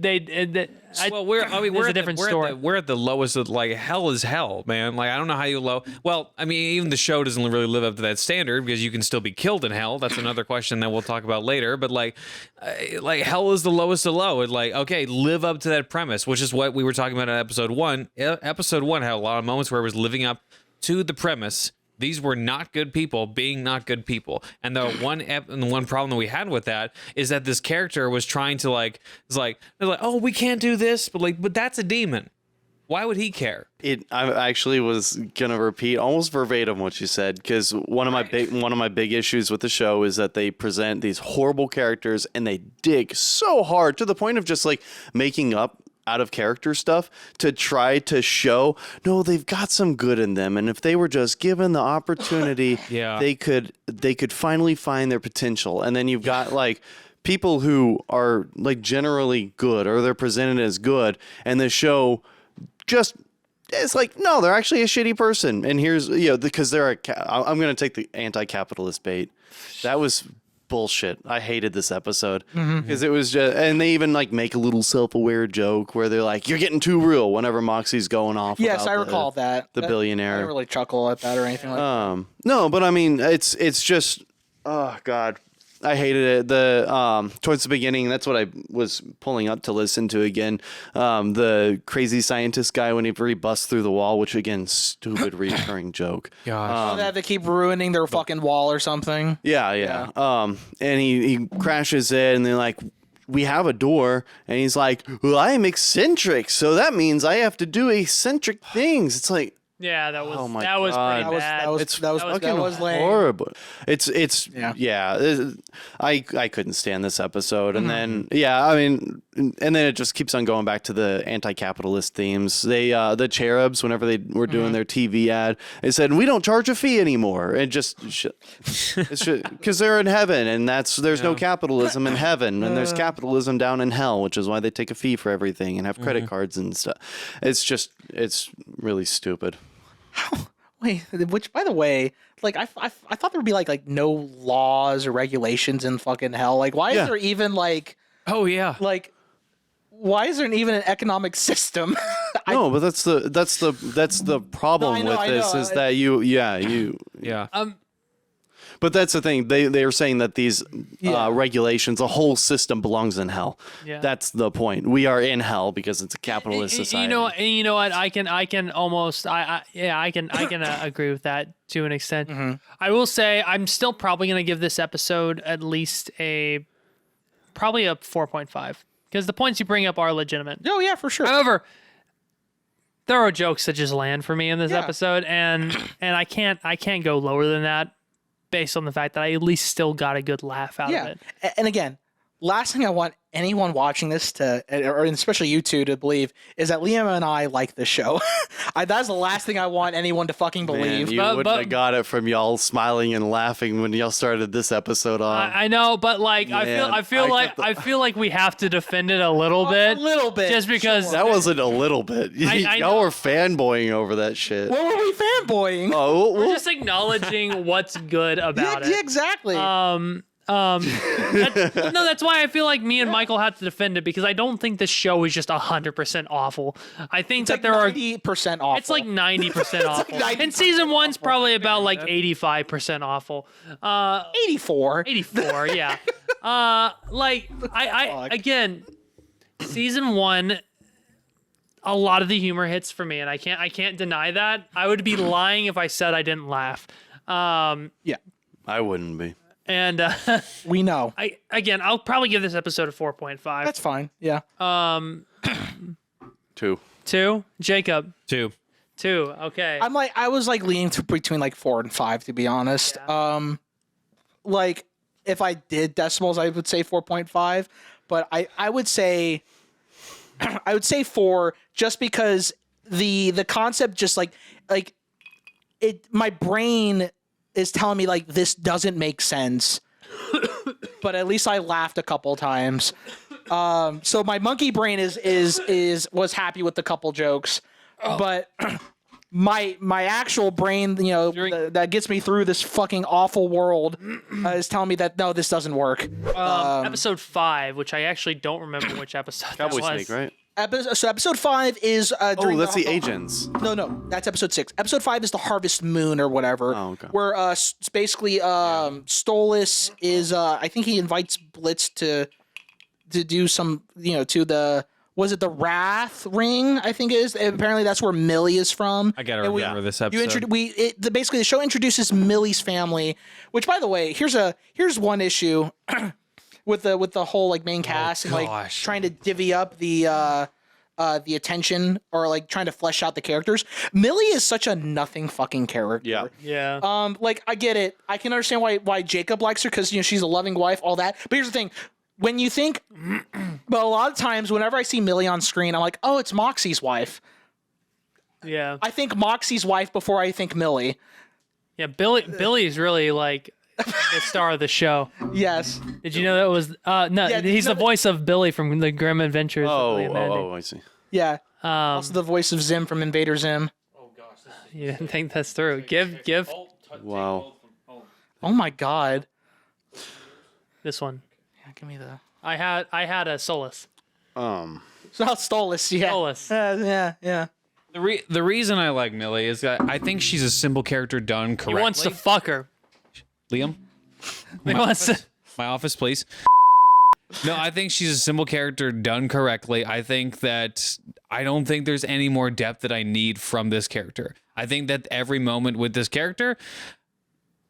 a different story. We're at the lowest of like hell is hell, man. Like I don't know how you low. Well, I mean, even the show doesn't really live up to that standard because you can still be killed in hell. That's another question that we'll talk about later. But like hell is the lowest of low. And like, okay, live up to that premise, which is what we were talking about in episode 1. Episode 1 had a lot of moments where it was living up to the premise. These were not good people being not good people. And the one problem that we had with that is that this character was trying to they're like, oh, we can't do this, but that's a demon. Why would he care? I actually was gonna repeat almost verbatim what you said, because one of my big issues with the show is that they present these horrible characters and they dig so hard to the point of just like making up out of character stuff to try to show no, they've got some good in them, and if they were just given the opportunity, Yeah. they could finally find their potential. And then you've got like people who are like generally good, or they're presented as good, and the show just it's like, no, they're actually a shitty person. And here's, because they're I'm going to take the anti-capitalist bait. That was bullshit. I hated this episode because it was just, and they even like make a little self-aware joke where they're like, you're getting too real whenever Moxie's going off. Yes, about I recall that. The I billionaire. didn't really chuckle at that or anything like that. No, but I mean, it's just, oh God. I hated it. Towards the beginning, that's what I was pulling up to listen to again. The crazy scientist guy whenever he busts through the wall, which again, stupid recurring joke. Gosh. They have to keep ruining their fucking wall or something. Yeah. And he crashes in, and they're like, we have a door, and he's like, well, I am eccentric, so that means I have to do eccentric things. It's like, Yeah, that was Oh my that was God. pretty bad. That was fucking lame. horrible. It's Yeah. I couldn't stand this episode, and then I mean, and then it just keeps on going back to the anti-capitalist themes. They the cherubs, whenever they were doing their TV ad, they said we don't charge a fee anymore, and just it's because they're in heaven, and there's no capitalism in heaven, and there's capitalism down in hell, which is why they take a fee for everything and have credit cards and stuff. It's really stupid. Wait, which by the way, like I thought there would be like no laws or regulations in fucking hell. Like why is there even like Oh yeah. why is there even an economic system? No, but that's the problem No, I with this know. is that you. Yeah. But that's the thing. They are saying that these regulations, the whole system belongs in hell. Yeah. That's the point. We are in hell because it's a capitalist society. You know what? I can almost I can agree with that to an extent. I will say I'm still probably gonna give this episode at least probably a 4.5 because the points you bring up are legitimate. Oh yeah, for sure. However, there are jokes that just land for me in this episode, and I can't go lower than that, based on the fact that I at least still got a good laugh out of it. And again, last thing I want anyone watching this to, or especially you two, to believe is that Liam and I like this show. That's the last thing I want anyone to fucking believe. Man, you wouldn't have got it from y'all smiling and laughing when y'all started this episode off. I know, but like I feel like we have to defend it a little bit. A little bit. Just because that wasn't a little bit. I know. Y'all were fanboying over that shit. What were we fanboying? we're just acknowledging what's good about it. Yeah, exactly. That's why I feel like me and Michael have to defend it, because I don't think this show is just 100% awful. I think it's that like there are 90% awful. It's like 90% awful. 90% And season one's probably about like 85% awful. 84. 84, yeah. I again, season one, a lot of the humor hits for me, and I can't deny that. I would be lying if I said I didn't laugh. Yeah, I wouldn't be. And we know. I'll probably give this episode a 4.5. That's fine. Yeah. 2. 2? Jacob. 2. 2. Okay. I was like leaning between like 4 and 5, to be honest. Yeah. Like if I did decimals, I would say 4.5, but I would say 4, just because the concept just like it, my brain is telling me like this doesn't make sense, but at least I laughed a couple times. So my monkey brain was happy with the couple jokes, but my actual brain, that gets me through this fucking awful world, is telling me that no, this doesn't work. Episode 5, which I actually don't remember which episode Cowboy that was. Snake, right? So episode 5 is during that's the agents. No, that's episode 6. Episode 5 is the Harvest Moon or whatever. Oh, okay. Where basically Stolas is I think he invites Blitz to do some to the, was it the Wrath Ring? I think it is. Apparently that's where Millie is from. I gotta remember this episode. Basically the show introduces Millie's family, which by the way, here's one issue. With the whole like main cast and like gosh. trying to divvy up the the attention or like trying to flesh out the characters. Millie is such a nothing fucking character. Yeah. Yeah. Like I get it. I can understand why Jacob likes her because she's a loving wife, all that. But here's the thing. When you think, but a lot of times, whenever I see Millie on screen, I'm like, oh, it's Moxie's wife. Yeah. I think Moxie's wife before I think Millie. Yeah. Billy's really like the star of the show. Yes. Did you know that was no? Yeah, he's the voice of Billy from the Grim Adventures of Billy and Mandy. I see. Yeah. Also the voice of Zim from Invader Zim. You didn't think that's through. Give Wow. Oh my God. this one. Yeah, give me the. I had a Solus. Um, So Stolas, yeah. Stolas. Yeah. The reason I like Millie is that I think she's a simple character done He correctly. wants to fuck her. Liam, He wants to. my office, please. No, I think she's a simple character done correctly. I don't think there's any more depth that I need from this character. I think that every moment with this character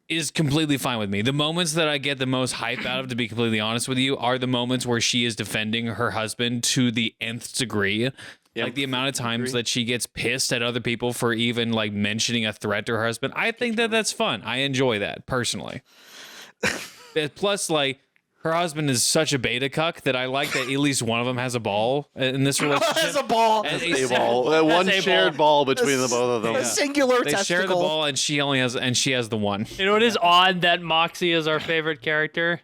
is completely fine with me. The moments that I get the most hype out of, to be completely honest with you, are the moments where she is defending her husband to the nth degree. Yeah, Like the amount of times that she gets pissed at other people for even like mentioning a threat to her husband. I think that that's fun. I enjoy that personally. Plus, like, her husband is such a beta cuck that I like that at least one of them has a ball in this relationship. Has a ball. And a ball. One a shared ball between the both of them. A singular They testicle. share the ball, and she has the one. You know, it is odd that Moxie is our favorite character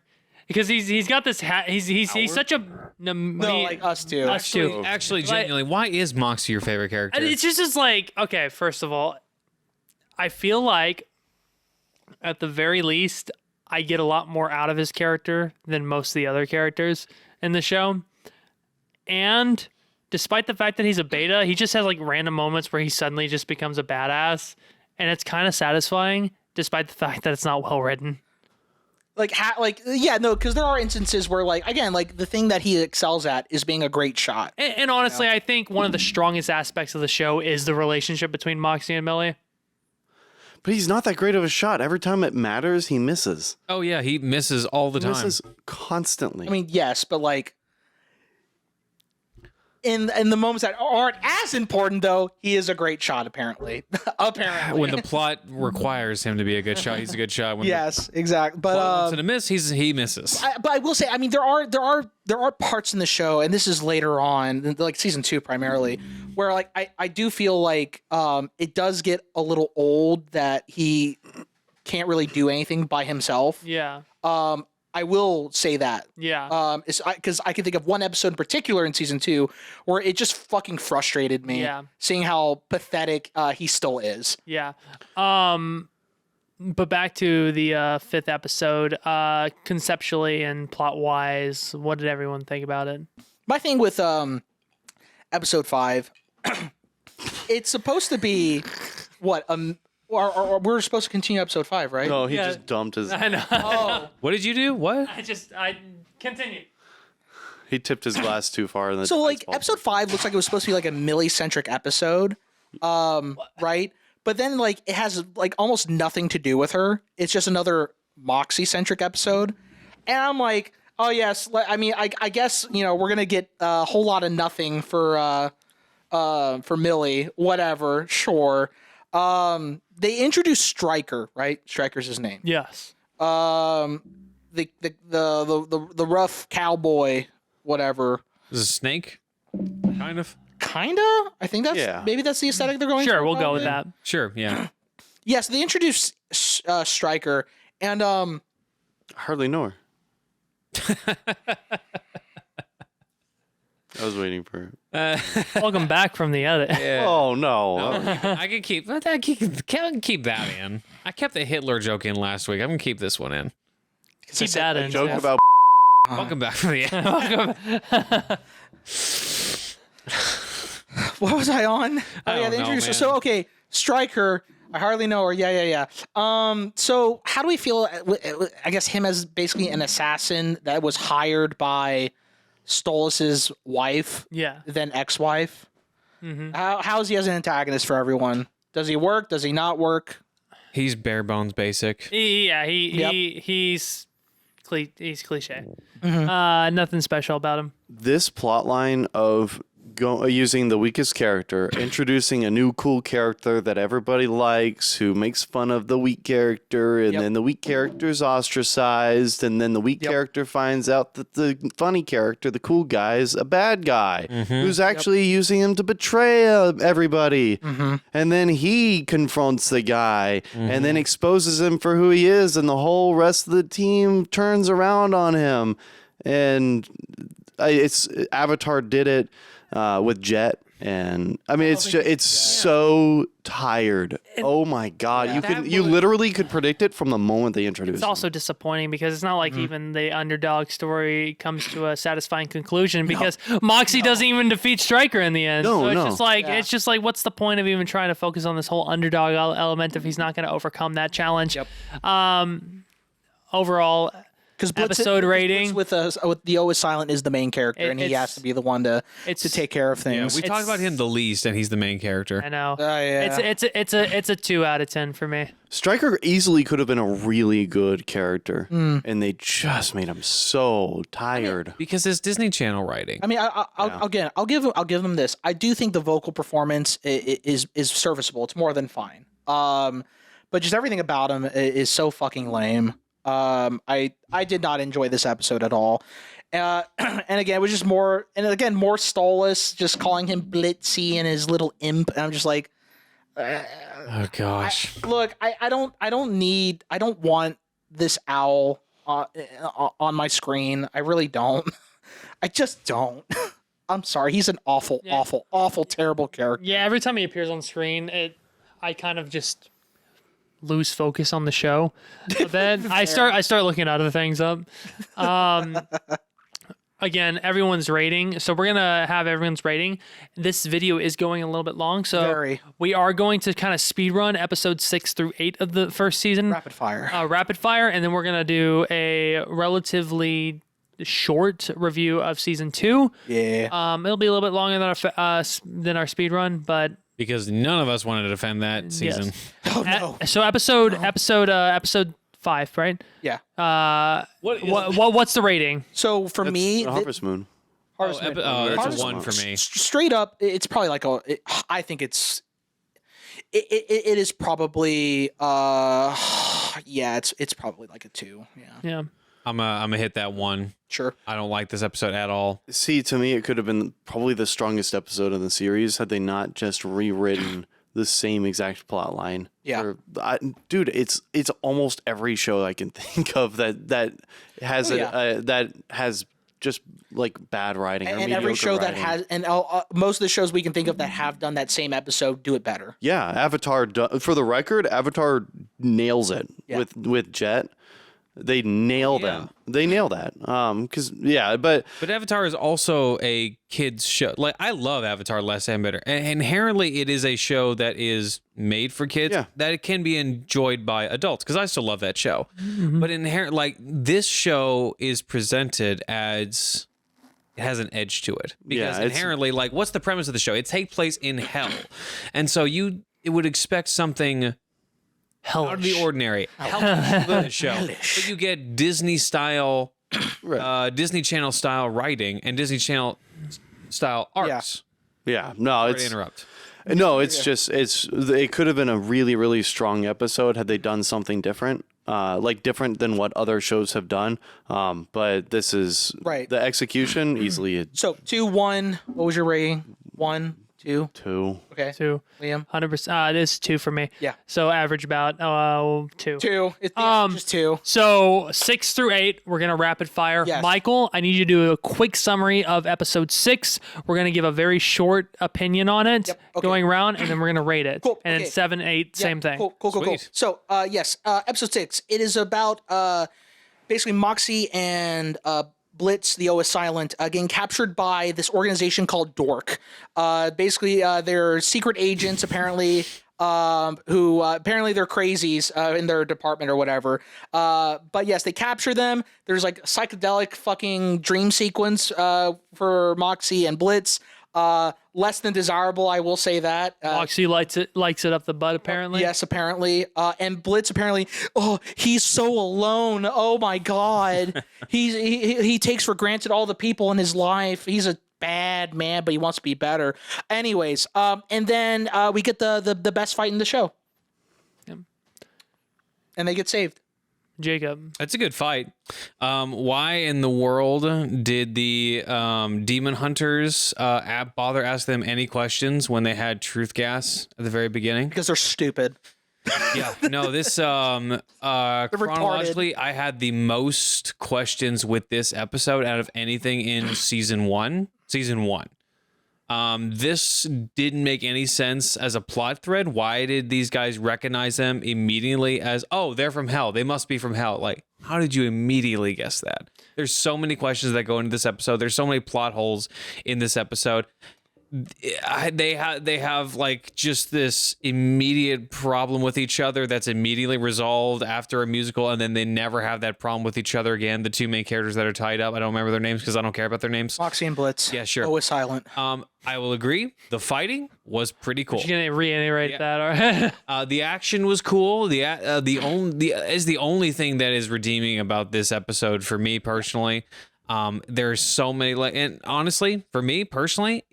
because he's got this hat. He's such a No, like us two. us too. Actually, genuinely, why is Moxie your favorite character? And it's just like, okay, first of all, I feel like at the very least, I get a lot more out of his character than most of the other characters in the show. And despite the fact that he's a beta, he just has like random moments where he suddenly just becomes a badass. And it's kind of satisfying, despite the fact that it's not well written. Because there are instances where, like, again, like the thing that he excels at is being a great shot. And honestly, I think one of the strongest aspects of the show is the relationship between Moxie and Millie. But he's not that great of a shot. Every time it matters, he misses. Oh yeah, he misses all the time. Misses constantly. I mean, yes, but like in the moments that aren't as important, though, he is a great shot. Apparently, When the plot requires him to be a good shot, he's a good shot. When yes, exactly. the plot But wants him to miss, he misses. but I will say, I mean, there are parts in the show, and this is later on, like season 2 primarily, where like I do feel like it does get a little old that he can't really do anything by himself. Yeah. I will say that. Yeah. Because I can think of one episode in particular in season 2 where it just fucking frustrated me. Yeah. Seeing how pathetic he still is. Yeah. But back to the 5th episode, conceptually and plot wise, what did everyone think about it? My thing with episode 5, it's supposed to be what or we're supposed to continue episode 5, right? No, he Yeah. just dumped his. I know. Oh, What did you do? What? I continue. He tipped his glass too far. And so like episode 5 looks like it was supposed to be like a Millie-centric episode, right? But then like it has like almost nothing to do with her. It's just another Moxie-centric episode, and I'm like, oh yes. I mean, I guess we're gonna get a whole lot of nothing for Millie. Whatever, sure. They introduced Stryker, right? Stryker's his name. Yes. The rough cowboy, whatever. Is it a snake? Kind of. Kinda. I think maybe that's the aesthetic they're going for. Sure, we'll go with probably. that. Sure. Yeah. Yes, they introduced Stryker, and hardly know her. I was waiting for it. Welcome back from the edit. Oh no! I can keep that in. I kept the Hitler joke in last week. I'm gonna keep this one in. Keep that in. Joke Jeff. about Welcome back from the what was I on? I don't they know, introduced. man. So okay, Stryker. I hardly know her. Yeah. So how do we feel? I guess him as basically an assassin that was hired by Stolas's wife, Yeah. then ex-wife. Mm-hmm. How is he as an antagonist for everyone? Does he work? Does he not work? He's bare bones basic. He's cliche. Mm-hmm. Nothing special about him. this plot line of using the weakest character, introducing a new cool character that everybody likes, who makes fun of the weak character, and then the weak character's ostracized, and then the weak character finds out that the funny character, the cool guy, is a bad guy who's actually using him to betray everybody. And then he confronts the guy and then exposes him for who he is, and the whole rest of the team turns around on him. And it's Avatar did it with Jet, and I mean it's so tired. Oh my god, you literally could predict it from the moment they introduced. It's also disappointing because it's not like even the underdog story comes to a satisfying conclusion because Moxie doesn't even defeat Stryker in the end. So it's just like what's the point of even trying to focus on this whole underdog element if he's not going to overcome that challenge? Overall. Because episode rating with the O is silent is the main character, and he has to be the one to take care of things. Yeah, we talk about him the least, and he's the main character. I know. It's a 2 out of 10 for me. Stryker easily could have been a really good character, and they just made him so tired. Because it's Disney Channel writing. I mean, I'll give him this. I do think the vocal performance is serviceable. It's more than fine. But just everything about him is so fucking lame. I did not enjoy this episode at all. And again, it was just more Stolas, just calling him Blitzy and his little imp. And I'm just like, oh gosh. I don't want this owl on my screen. I really don't. I just don't. I'm sorry. He's an awful, terrible character. Yeah. Every time he appears on screen, I kind of just lose focus on the show. But then I start looking at other things up. Again, everyone's rating. So we're gonna have everyone's rating. This video is going a little bit long, so we are going to kind of speed run episodes 6 through 8 of the first season. Rapid fire, and then we're gonna do a relatively short review of season 2. Yeah. It'll be a little bit longer than our speed run, but. Because none of us wanted to defend that season. Yes. Oh no. So episode 5, right? Yeah. What's the rating? So for me, Harvest Moon. Harvest Moon. It's a 1 for me. Straight up, it's probably like I think it is probably it's probably like a 2. Yeah. I'm gonna hit that 1. Sure. I don't like this episode at all. See, to me, it could have been probably the strongest episode in the series had they not just rewritten the same exact plot line. Yeah. Dude, it's almost every show I can think of that has that has just like bad writing or and every show writing. that has and most of the shows we can think of that have done that same episode do it better. Yeah, Avatar. For the record, Avatar nails it with Jet. They nail them. They nail that. But Avatar is also a kids show. Like I love Avatar Less and Better. And inherently it is a show that is made for kids that it can be enjoyed by adults because I still love that show. But this show is presented as it has an edge to it because inherently what's the premise of the show? It takes place in hell. And so it would expect something Hellish. Out of the ordinary. Hellish the show. But you get Disney style, Disney Channel style writing and Disney Channel style arcs. Yeah. No, Sorry to interrupt. No, it could have been a really, really strong episode had they done something different. Different than what other shows have done. But this is the execution easily. So 2, 1. What was your rating? 1, 2. 2. Okay. 2. Liam. 100%. This is 2 for me. Yeah. So average about 2. 2. It's just 2. So 6 through 8, we're gonna rapid fire. Yes. Michael, I need you to do a quick summary of episode 6. We're gonna give a very short opinion on it, going around, and then we're gonna rate it. Cool. And then 7, 8, same thing. Cool. So yes, episode 6. It is about basically Moxie and Blitz, the O is silent, getting captured by this organization called Dork. Basically, they're secret agents, apparently, who apparently they're crazies in their department or whatever. But yes, they capture them. There's like a psychedelic fucking dream sequence for Moxie and Blitz. Less than desirable, I will say that. Moxie likes it up the butt, apparently. Yes, apparently. And Blitz apparently, he's so alone. Oh my God. He takes for granted all the people in his life. He's a bad, man, but he wants to be better. Anyways, and then we get the best fight in the show. Yep. And they get saved. Jacob. That's a good fight. Why in the world did the demon hunters bother asking them any questions when they had truth gas at the very beginning? Because they're stupid. Yeah, no, this chronologically, I had the most questions with this episode out of anything in season one. This didn't make any sense as a plot thread. Why did these guys recognize them immediately as, oh, they're from hell, they must be from hell? Like, how did you immediately guess that? There's so many questions that go into this episode. There's so many plot holes in this episode. They have like just this immediate problem with each other that's immediately resolved after a musical, and then they never have that problem with each other again. The two main characters that are tied up, I don't remember their names because I don't care about their names. Moxie and Blitz. Yeah, sure. Always silent. I will agree. The fighting was pretty cool. You're gonna reiterate that, all right? The action was cool. The only thing that is redeeming about this episode for me personally. There's so many, like, and honestly, for me personally,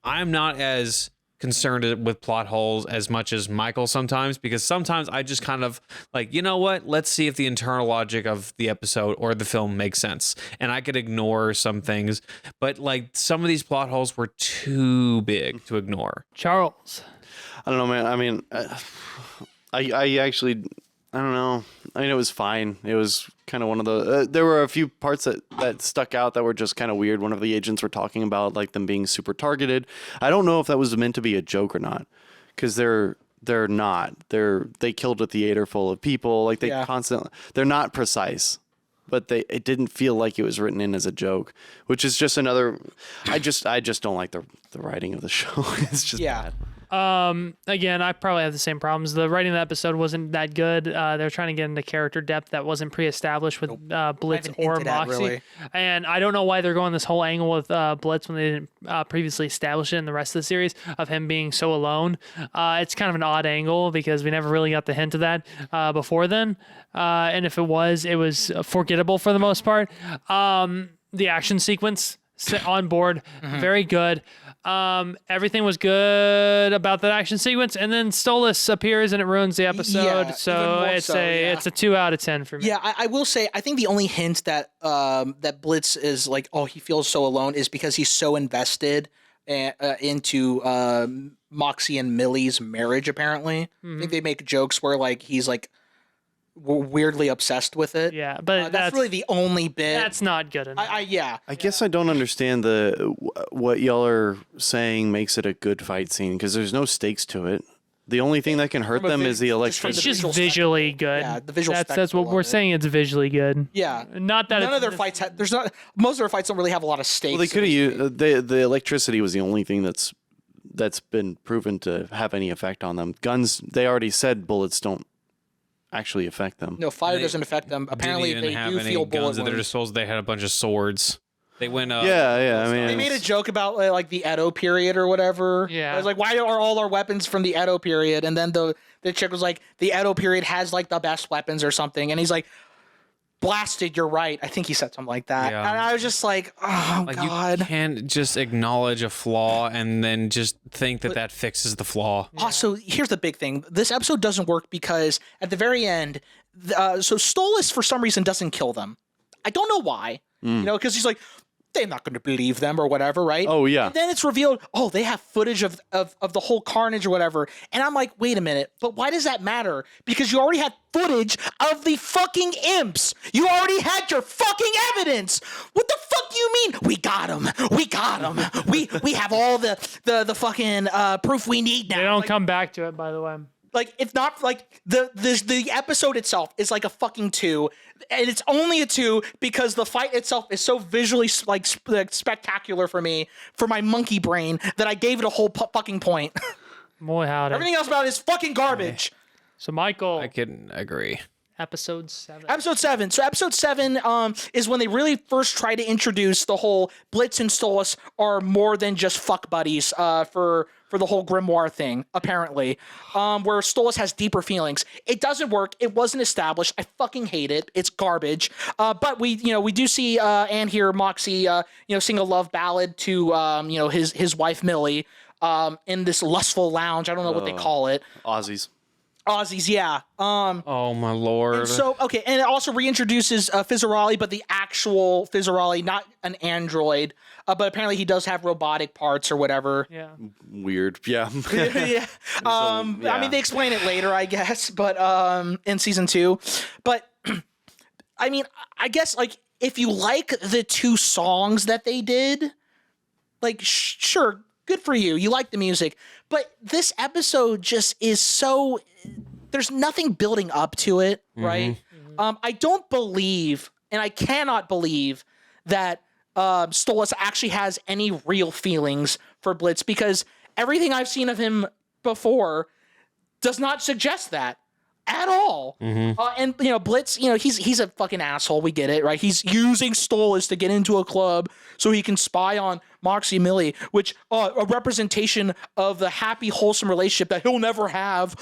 I'm not as concerned with plot holes as much as Michael sometimes, because sometimes I just kind of like, you know what? Let's see if the internal logic of the episode or the film makes sense. And I could ignore some things, but like some of these plot holes were too big to ignore. Charles. I don't know, man. I mean, I actually, I don't know. I mean, it was fine. It was kind of one of the, there were a few parts that stuck out that were just kind of weird. One of the agents were talking about like them being super targeted. I don't know if that was meant to be a joke or not, because they're not. They killed a theater full of people. Like they're not precise, but it didn't feel like it was written in as a joke, which is just another, I just don't like the writing of the show. It's just bad. Again, I probably have the same problems. The writing of the episode wasn't that good. They're trying to get into character depth that wasn't pre-established with Blitz or Moxie. Really. And I don't know why they're going this whole angle with Blitz when they didn't previously establish it in the rest of the series of him being so alone. It's kind of an odd angle because we never really got the hint of that before then. And if it was forgettable for the most part. The action sequence on board, very good. Everything was good about that action sequence, and then Stolas appears and it ruins the episode. Yeah, so it's a 2 out of 10 for me. Yeah, I will say I think the only hint that that Blitz is like, oh, he feels so alone is because he's so invested into Moxie and Millie's marriage. Apparently, I think they make jokes where like he's like weirdly obsessed with it. Yeah, but that's really the only bit. That's not good enough. I guess I don't understand what y'all are saying makes it a good fight scene, because there's no stakes to it. The only thing that can hurt them is the electricity. It's just visually good. Yeah, the visual. That's what we're saying. It's visually good. Yeah, not that none of their fights. Most of their fights don't really have a lot of stakes. Well, they could have used the electricity was the only thing that's been proven to have any effect on them. Guns, they already said bullets don't actually affect them. No, fire doesn't affect them. Apparently, didn't even they have do any feel bullet guns at their wounds. disposal. They had a bunch of swords. They went up. Yeah. I mean, They made a joke about like the Edo period or whatever. Yeah. I was like, why are all our weapons from the Edo period? And then the chick was like, the Edo period has like the best weapons or something. And he's like, blasted, you're right. I think he said something like that. Yeah. And I was just like, oh, Like, God. you can't just acknowledge a flaw and then just think that fixes the flaw. Also, here's the big thing. This episode doesn't work because at the very end, so Stolas for some reason doesn't kill them. I don't know why. You know, because he's like, they're not going to believe them or whatever, right? Oh, yeah. And then it's revealed, oh, they have footage of the whole carnage or whatever. And I'm like, wait a minute, but why does that matter? Because you already had footage of the fucking imps. You already had your fucking evidence. What the fuck do you mean? We got them. We got them. We have all the fucking proof we need now. They don't Like, come back to it, by the way. like, it's not like the episode itself is like a fucking 2, and it's only a 2 because the fight itself is so visually like spectacular for me, for my monkey brain, that I gave it a whole fucking point. Boy, howdy. Everything else about it is fucking garbage. So, Michael, I can agree. Episode 7. Episode 7. So episode 7 is when they really first try to introduce the whole Blitz and Stolas are more than just fuck buddies for the whole grimoire thing, apparently. Where Stolas has deeper feelings. It doesn't work. It wasn't established. I fucking hate it. It's garbage. But we do see and hear Moxie sing a love ballad to his wife Millie in this lustful lounge. I don't know what they call it. Aussies, yeah. Oh my lord. And so, okay, and it also reintroduces Fizzarali, but the actual Fizzarali, not an android. But apparently he does have robotic parts or whatever. Yeah. Weird. Yeah. Yeah. I mean, they explain it later, I guess, but in season 2. But I mean, I guess like if you like the 2 songs that they did, like sure, good for you. You like the music, but this episode just is so. There's nothing building up to it, right? I don't believe, and I cannot believe that Stolas actually has any real feelings for Blitz because everything I've seen of him before does not suggest that at all. And Blitz, he's a fucking asshole. We get it, right? He's using Stolas to get into a club so he can spy on Moxie Millie, which a representation of the happy, wholesome relationship that he'll never have.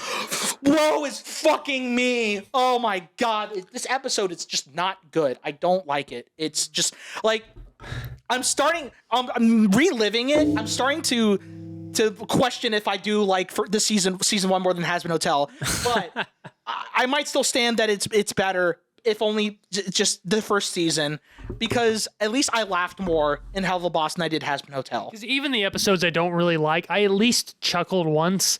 Woe is fucking me. Oh my god, this episode is just not good. I don't like it. It's just like I'm reliving it. I'm starting to question if I do like for this season 1 more than Hazbin Hotel, but I might still stand that it's better if only just the first season, because at least I laughed more in Helluva Boss than I did Hazbin Hotel. Because even the episodes I don't really like, I at least chuckled once,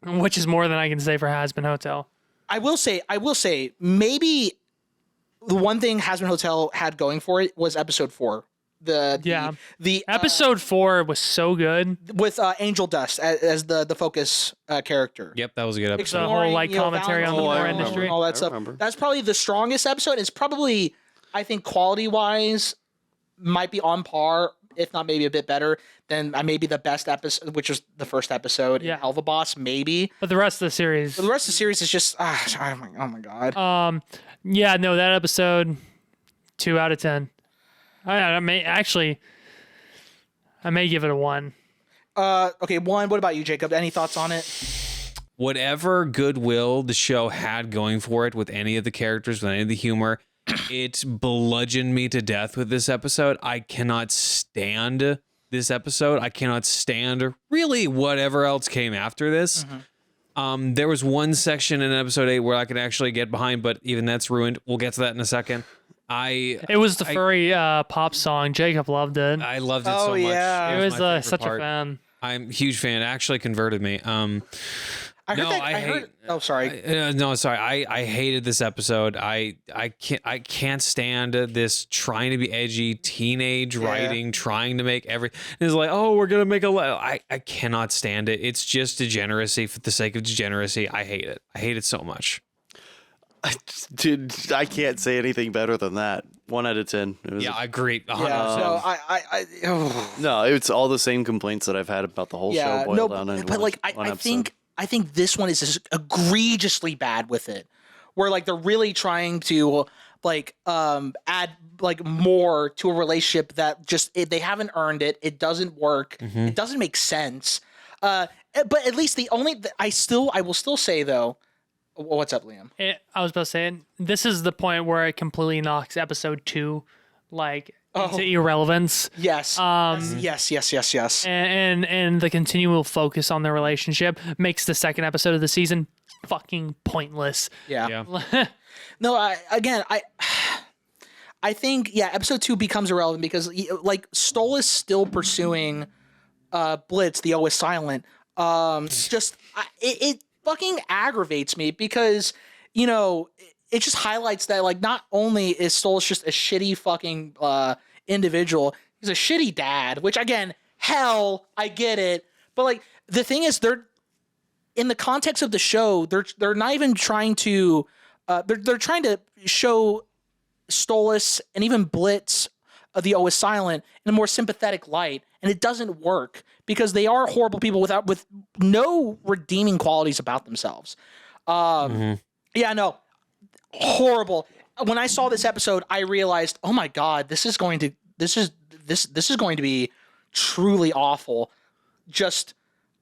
which is more than I can say for Hazbin Hotel. I will say, maybe the one thing Hazbin Hotel had going for it was episode 4. The episode 4 was so good with Angel Dust as the focus character. Yep, that was a good episode. The whole like commentary on the war industry, all that stuff. That's probably the strongest episode. It's probably, I think, quality wise, might be on par, if not maybe a bit better than maybe the best episode, which was the first episode in Helluva Boss, maybe. But the rest of the series, is just oh my god. Yeah, no, that episode 2 out of 10. I may give it a 1. Okay, 1. What about you, Jacob? Any thoughts on it? Whatever goodwill the show had going for it with any of the characters, with any of the humor, it bludgeoned me to death with this episode. I cannot stand this episode. I cannot stand really whatever else came after this. There was one section in episode 8 where I could actually get behind, but even that's ruined. We'll get to that in a second. It was the furry pop song. Jacob loved it. I loved it so much. Yeah. It was such a fan. I'm a huge fan. It actually converted me. Oh, sorry. I hated this episode. I can't stand this trying to be edgy teenage writing, trying to make it's like, oh, we're gonna make I cannot stand it. It's just degeneracy for the sake of degeneracy. I hate it. I hate it so much. Dude, I can't say anything better than that. 1 out of 10. I agree. 100%. No, it's all the same complaints that I've had about the whole show boiled down into but like I think this one is just egregiously bad with it, where like they're really trying to like add like more to a relationship that just they haven't earned it. It doesn't work. It doesn't make sense. But at least I will still say though. What's up, Liam? I was about to say, this is the point where it completely knocks episode 2 like into irrelevance. Yes. Yes. And the continual focus on their relationship makes the second episode of the season fucking pointless. Yeah. No, I think episode 2 becomes irrelevant because like Stoll is still pursuing Blitz, the O is silent. It fucking aggravates me because, it just highlights that, like, not only is Stolas just a shitty fucking individual, he's a shitty dad, which, again, hell, I get it. But, like, the thing is, they're, in the context of the show, they're not even trying to, they're trying to show Stolas and even Blitz, the O is silent, in a more sympathetic light, and it doesn't work because they are horrible people with no redeeming qualities about themselves. Yeah, no, horrible. When I saw this episode, I realized, oh my god, this is going to be truly awful. Just,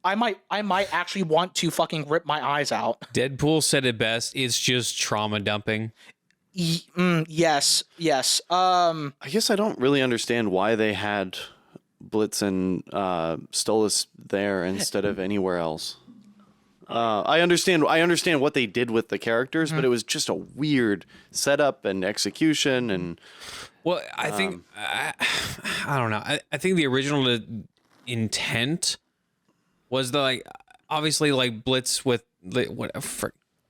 I might actually want to fucking rip my eyes out. Deadpool said it best. It's just trauma dumping. Yes. I guess I don't really understand why they had Blitz and Stolas there instead of anywhere else. I understand what they did with the characters, but it was just a weird setup and execution. And Well, I think I don't know. I think the original intent was obviously Blitz with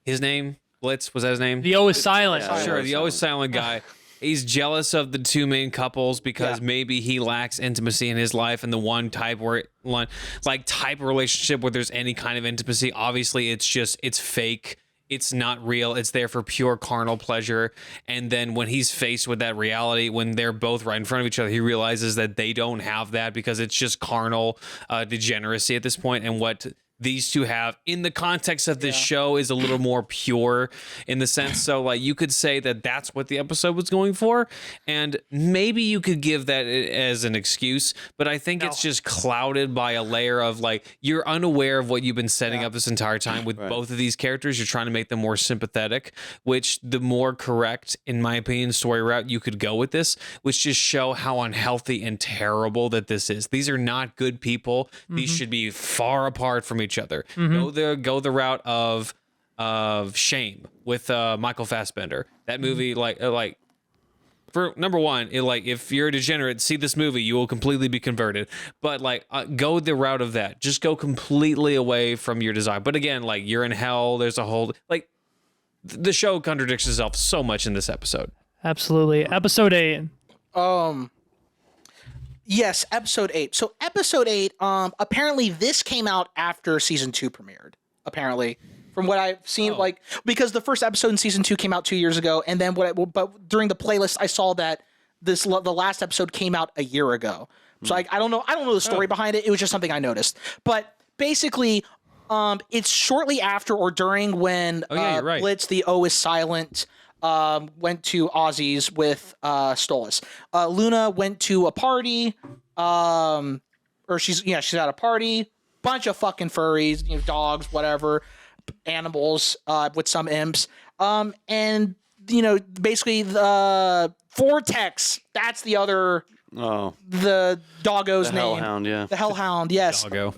his name. Blitz, was that his name? The O is silent. Yeah. Sure, the always silent guy. He's jealous of the two main couples because maybe he lacks intimacy in his life, and the one type of relationship where there's any kind of intimacy, obviously it's fake. It's not real. It's there for pure carnal pleasure. And then when he's faced with that reality, when they're both right in front of each other, he realizes that they don't have that because it's just carnal degeneracy at this point. And what these two have in the context of this show is a little more pure in the sense. So you could say that that's what the episode was going for. And maybe you could give that as an excuse, but I think it's just clouded by a layer of you're unaware of what you've been setting up this entire time with both of these characters. You're trying to make them more sympathetic, which the more correct, in my opinion, story route you could go with this, which just show how unhealthy and terrible that this is. These are not good people. These should be far apart from each other. Go the route of Shame with Michael Fassbender. That movie, for number one, if you're a degenerate, see this movie, you will completely be converted. But go the route of that. Just go completely away from your desire. But again, you're in hell. There's a whole the show contradicts itself so much in this episode. Absolutely. Episode 8. Yes, episode 8. So episode 8, apparently this came out after season 2 premiered. Apparently, from what I've seen, because the first episode in season 2 came out 2 years ago, and then but during the playlist I saw that the last episode came out a year ago. So I don't know the story behind it. It was just something I noticed. But basically, it's shortly after or during when you're right. Blitz, the O is silent, went to Ozzy's with Stolas. Luna went to a party, or she's at a party. Bunch of fucking furries, dogs, whatever, animals, with some imps. And basically the Vortex. That's the other. Oh, the doggo's the name. Hellhound, yeah. The Hellhound, yes. Doggo.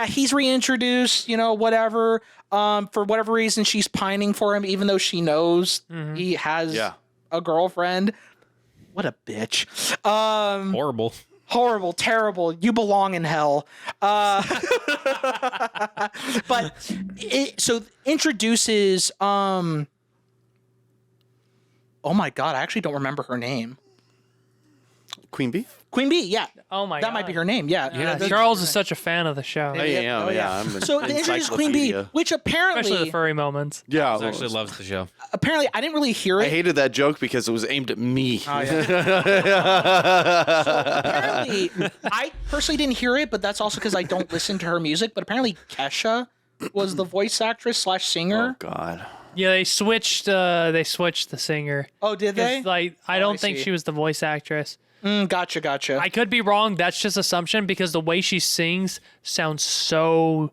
He's reintroduced, whatever. For whatever reason, she's pining for him, even though she knows he has a girlfriend. What a bitch. Horrible, terrible. You belong in hell. But so introduces, oh my God, I actually don't remember her name. Queen Bee? Queen Bee, yeah. Oh my That God. might be her name, yeah. Charles is such a fan of the show. Yeah. I'm So they introduced Queen Bee, which Especially the apparently, furry moments. Yeah, He actually loves the show. I didn't really hear I it. hated that joke because it was aimed at me. So apparently, I personally didn't hear it, but that's also because I don't listen to her music. But apparently, Kesha was the voice actress / singer. Oh God. Yeah, they switched the singer. Oh, did they? 'Cause, I don't I think see. she was the voice actress. Gotcha. I could be wrong. That's just assumption because the way she sings sounds so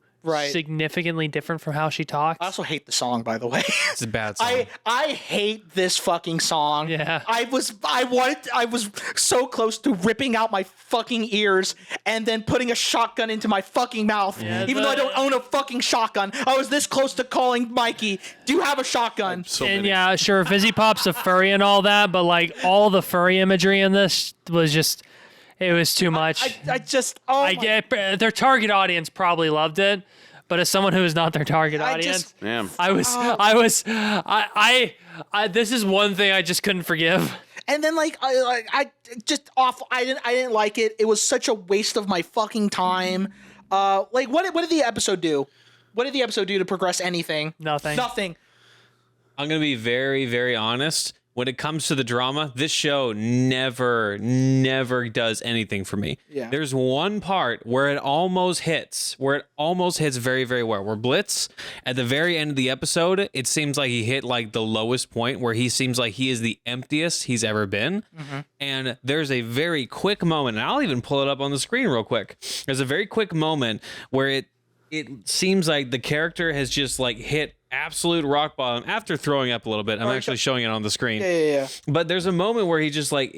significantly different from how she talks. I also hate the song, by the way. It's a bad song. I hate this fucking song. Yeah. I was so close to ripping out my fucking ears and then putting a shotgun into my fucking mouth. Yeah, even though I don't own a fucking shotgun. I was this close to calling Mikey, do you have a shotgun? So And many. yeah, sure, Fizzy Pop's a furry and all that, but all the furry imagery in this was just, it was too much. I just, oh I my, get their target audience probably loved it, but as someone who is not their target I audience, just- Damn. I this is one thing I just couldn't forgive. and then I just awful. I didn't like it. It was such a waste of my fucking time. What did the episode do? What did the episode do to progress anything? Nothing. Nothing. I'm going to be very, very honest. when it comes to the drama, this show never does anything for me. Yeah. There's one part where it almost hits very, very well. Where Blitz, at the very end of the episode, it seems like he hit like the lowest point where he seems like he is the emptiest he's ever been. And there's a very quick moment, and I'll even pull it up on the screen real quick. There's a very quick moment where it seems like the character has just like hit absolute rock bottom after throwing up a little bit. I'm actually showing it on the screen. Yeah. But there's a moment where he just like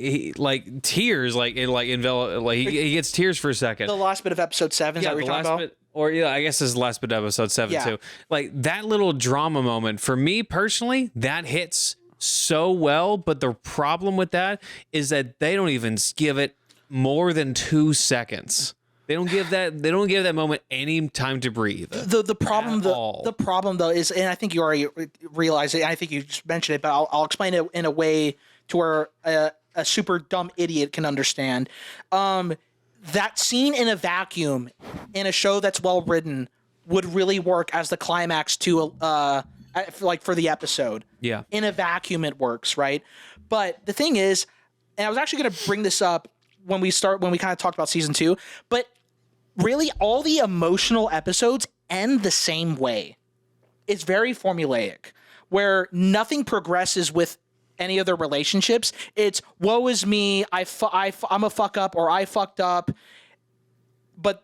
tears, like it like envelop, like he gets tears for a second. The last bit of episode 7 is that what you're talking about? Or yeah, I guess this is the last bit of episode 7 too. Like that little drama moment for me personally, that hits so well. But the problem with that is that they don't even give it more than 2 seconds. They don't give that moment any time to breathe. The problem though is, and I think you already realized it. I think you just mentioned it, but I'll explain it in a way to where a super dumb idiot can understand. That scene in a vacuum in a show that's well written would really work as the climax to like for the episode. Yeah. In a vacuum, it works, right? But the thing is, and I was actually going to bring this up when we kind of talked about season 2, but really all the emotional episodes end the same way. It's very formulaic, where nothing progresses with any of their relationships. It's woe is me, I'm a fuck up, or I fucked up, but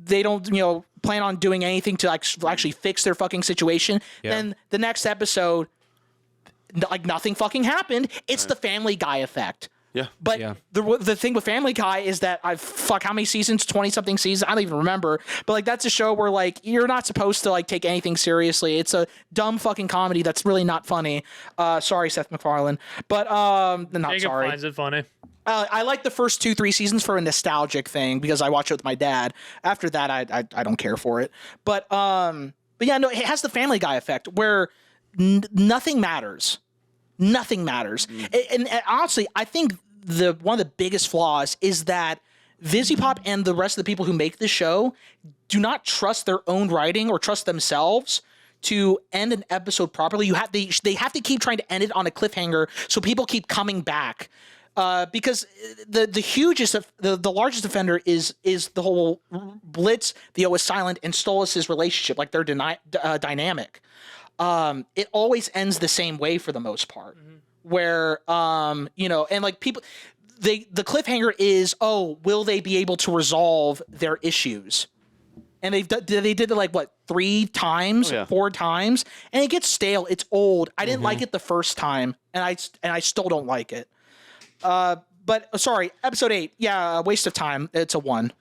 they don't plan on doing anything to actually fix their fucking situation. Yeah. Then the next episode, like nothing fucking happened. It's the Family Guy effect. Yeah. But the thing with Family Guy is that how many seasons? 20-something seasons? I don't even remember. But like that's a show where like you're not supposed to like take anything seriously. It's a dumb fucking comedy that's really not funny. Sorry, Seth MacFarlane. But not Jacob sorry. finds it funny. I like the first 2-3 seasons for a nostalgic thing because I watched it with my dad. After that, I don't care for it. But yeah, no, it has the Family Guy effect where nothing matters. Nothing matters. And honestly, I think one of the biggest flaws is that VisiPop and the rest of the people who make the show do not trust their own writing or trust themselves to end an episode properly. They have to keep trying to end it on a cliffhanger so people keep coming back. Because the largest offender is the whole Blitz, the O is silent, and Stolas' relationship, like their dynamic. It always ends the same way for the most part, where and like people, the cliffhanger is, will they be able to resolve their issues? And they did it like what 3 times, 4 times, and it gets stale. It's old. I didn't like it the first time, and I still don't like it. But sorry, episode 8, waste of time. It's a 1.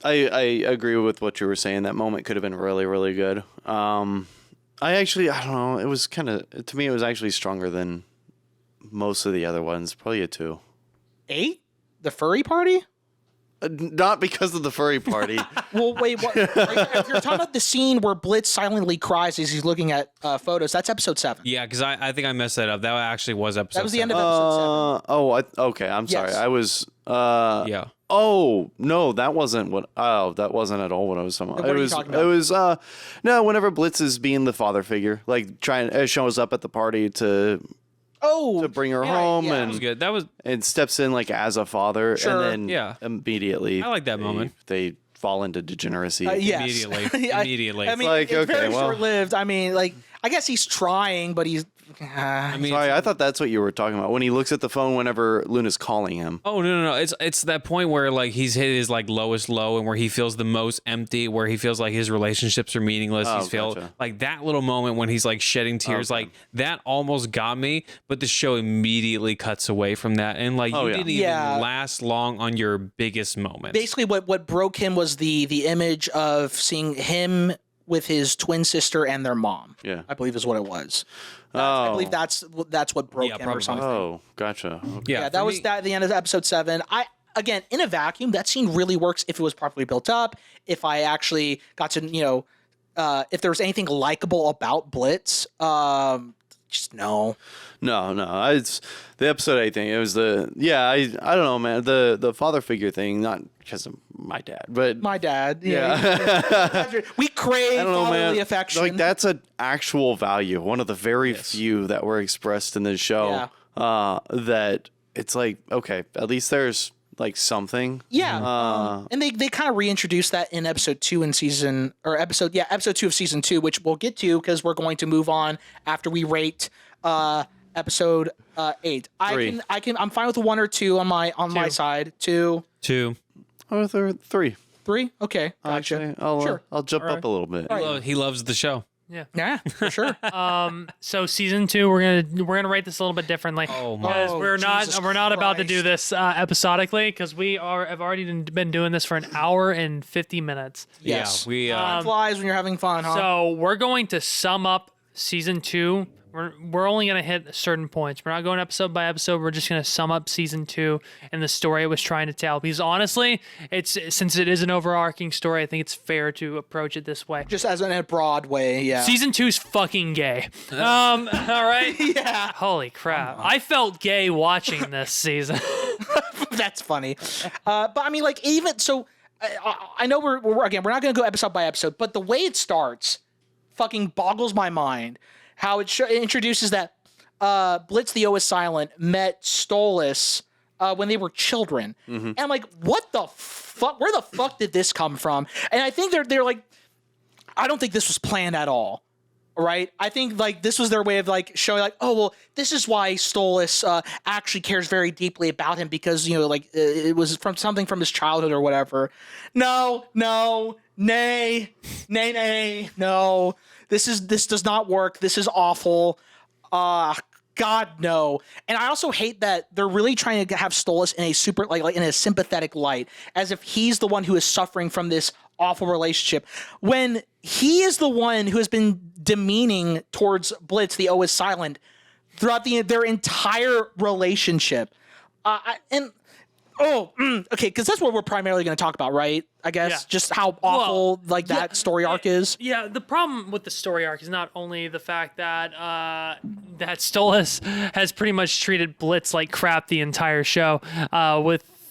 I agree with what you were saying. That moment could have been really, really good. I don't know. It was to me, it was actually stronger than most of the other ones. Probably a 2. 8? The furry party? Not because of the furry party. Well, wait, what? If you're talking about the scene where Blitz silently cries as he's looking at photos, that's episode 7. Yeah, because I think I messed that up. That actually was episode. That was the 7. end of episode 7. Okay. I'm sorry. Yes. I was. Yeah. Oh no, that wasn't what. Oh, that wasn't at all what I was talking about. What are you talking about? It was. No, whenever Blitz is being the father figure, like shows up at the party to bring her home yeah. That and was good. That was and steps in like as a father, Sure. and then immediately I like that moment. They fall into degeneracy. Yes. Immediately. I mean, Like, it's okay, very well. short-lived. I mean, like, I guess he's trying, but he's. I mean, Sorry, I thought that's what you were talking about when he looks at the phone whenever Luna's calling him. oh no. It's that point where like he's hit his like lowest low and where he feels the most empty, where he feels like his relationships are meaningless. Oh, He's feel gotcha. like that little moment when he's like shedding tears, Okay. like that almost got me. But the show immediately cuts away from that, and like you didn't even last long on your biggest moment. Basically, what broke him was the image of seeing him with his twin sister and their mom. Yeah. I believe is what it was. I believe that's what broke him probably. or something. Oh, gotcha. Okay. Yeah, that was at the end of episode 7. Again, in a vacuum, that scene really works if it was properly built up. If I actually got to, if there was anything likable about Blitz, just no. No. It's the episode 8 thing. It was I don't know, man. The father figure thing, not because of my dad, but My dad. Yeah. We crave I don't know, fatherly man. affection. Like that's an actual value, one of the very few that were expressed in this show. That it's like, okay, at least there's like something. Yeah. And they kind of reintroduced that in episode 2 in episode 2 of season 2, which we'll get to because we're going to move on after we rate episode 8. I'm fine with 1 or 2 on my side. 2. 2. Oh, 3. 3? Okay. Gotcha. Actually, Sure. I'll jump up a little bit. He loves the show. Yeah, for sure. So season 2, we're gonna rate this a little bit differently. Oh my! Because we're not about to do Christ. this episodically because have already been doing this for an hour and 50 minutes. Yes. Yeah, we. Time flies when you're having fun, huh? So we're going to sum up season 2. We're only going to hit certain points. We're not going episode by episode. We're just going to sum up season 2 and the story it was trying to tell. Because honestly, since it is an overarching story, I think it's fair to approach it this way. Just as in a broad way, yeah. Season 2's fucking gay. All right? Yeah. Holy crap. I felt gay watching this season. That's funny. But I mean, like, even so, I know we're not going to go episode by episode, but the way it starts fucking boggles my mind. How it introduces that Blitz the O is Silent met Stolas when they were children. And I'm like, what the fuck? Where the fuck did this come from? And I think they're like, I don't think this was planned at all. Right? I think like this was their way of like showing like, oh, well, this is why Stolas actually cares very deeply about him because, you know, like it was from something from his childhood or whatever. No. This does not work. This is awful. God, no. And I also hate that they're really trying to have Stolas in a super, like in a sympathetic light, as if he's the one who is suffering from this awful relationship, when he is the one who has been demeaning towards Blitz, the O is Silent, throughout their entire relationship. Okay, because that's what we're primarily going to talk about, right? I guess Yeah. just how awful that story arc is. Yeah, the problem with the story arc is not only the fact that that Stolas has pretty much treated Blitz like crap the entire show,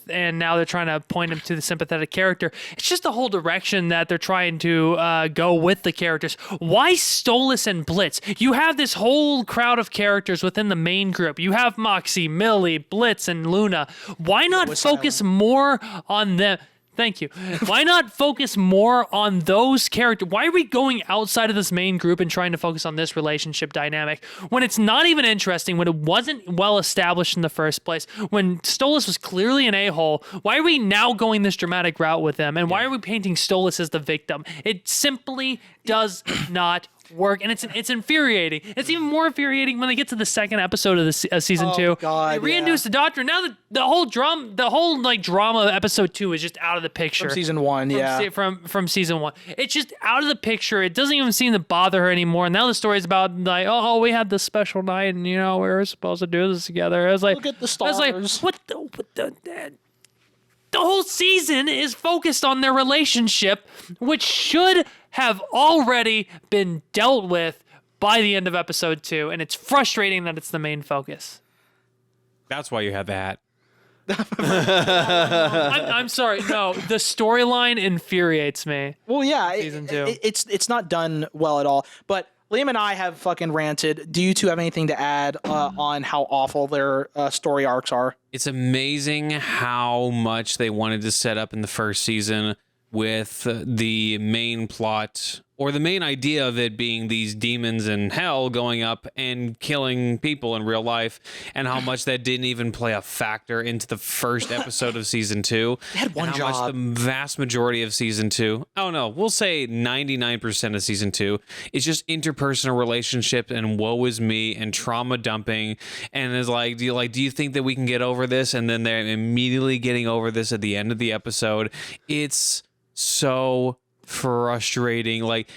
and now they're trying to point him to the sympathetic character. It's just the whole direction that they're trying to go with the characters. Why Stolas and Blitz? You have this whole crowd of characters within the main group. You have Moxie, Millie, Blitz, and Luna. Why not focus more on them? Thank you. Why not focus more on those characters? Why are we going outside of this main group and trying to focus on this relationship dynamic when it's not even interesting, when it wasn't well established in the first place, when Stolas was clearly an a-hole? Why are we now going this dramatic route with them? And why are we painting Stolas as the victim? It simply does not work, and it's infuriating. It's even more infuriating when they get to the second episode of the season 2. God, they reintroduce the Doctor. Now the whole drama of episode 2 is just out of the picture. From season 1, From season 1. It's just out of the picture. It doesn't even seem to bother her anymore. Now the story's about like, oh, we had this special night, and we were supposed to do this together. I was like, look at the stars. I was like, the whole season is focused on their relationship, which should have already been dealt with by the end of episode 2, and it's frustrating that it's the main focus. That's why you have the hat. I'm sorry. No, the storyline infuriates me. Well, yeah, Season 2. It's not done well at all. But Liam and I have fucking ranted. Do you two have anything to add on how awful their story arcs are? It's amazing how much they wanted to set up in the first season with the main plot, or the main idea of it being these demons in hell going up and killing people in real life, and how much that didn't even play a factor into the first episode of season 2. They had one and job. how much the vast majority of season 2, oh no, we'll say 99% of season 2 is just interpersonal relationships and woe is me and trauma dumping, and is like, do you think that we can get over this? And then they're immediately getting over this at the end of the episode. It's so frustrating. Like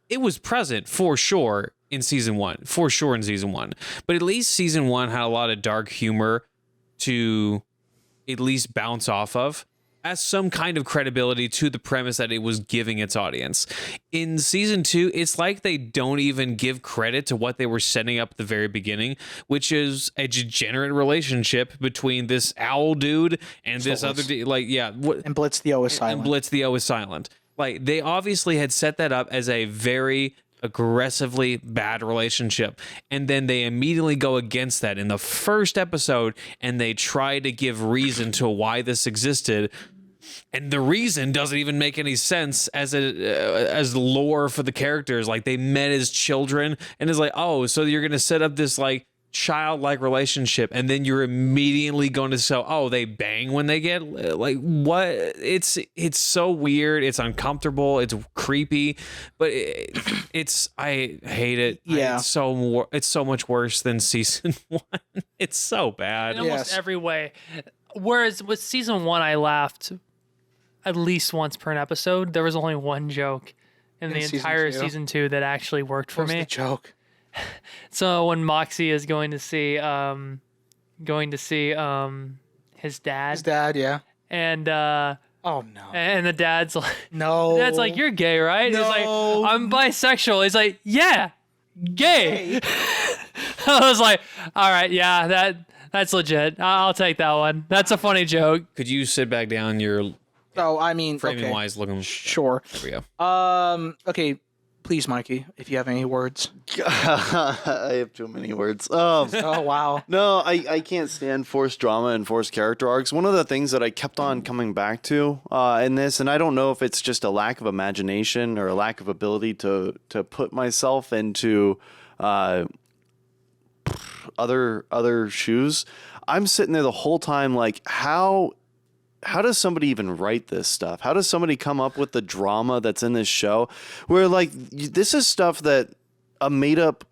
it was present for sure in season 1, but at least season 1 had a lot of dark humor to at least bounce off of. has some kind of credibility to the premise that it was giving its audience. In season 2, it's like they don't even give credit to what they were setting up at the very beginning, which is a degenerate relationship between this owl dude and this other dude. Like, yeah. And Blitz the O is silent. And Blitz the O is silent. Like, they obviously had set that up as a very aggressively bad relationship, and then they immediately go against that in the first episode, and they try to give reason to why this existed, and the reason doesn't even make any sense as lore for the characters. Like, they met as children, and it's like, oh, so you're gonna set up this like childlike relationship, and then you're immediately going to say, oh, they bang when they get, like, what? It's so weird. It's uncomfortable. It's creepy, but I hate it. Yeah. It's so much worse than season 1. It's so bad. In almost every way. Whereas with season 1, I laughed at least once per an episode. There was only one joke in the entire season 2 that actually worked for me. The joke? So when Moxie is going to see his dad. His dad, yeah. And oh no. And the dad's like, no. The dad's like, you're gay, right? No. He's like, I'm bisexual. He's like, yeah, gay. I was like, all right, yeah, that's legit. I'll take that one. That's a funny joke. Could you sit back down? You're framing wise looking. Sure. There we go. Okay. Please, Mikey, if you have any words. I have too many words. Oh, wow. No, I can't stand forced drama and forced character arcs. One of the things that I kept on coming back to in this, and I don't know if it's just a lack of imagination or a lack of ability to put myself into other shoes. I'm sitting there the whole time like, how does somebody even write this stuff? How does somebody come up with the drama that's in this show? Where like this is stuff that a made up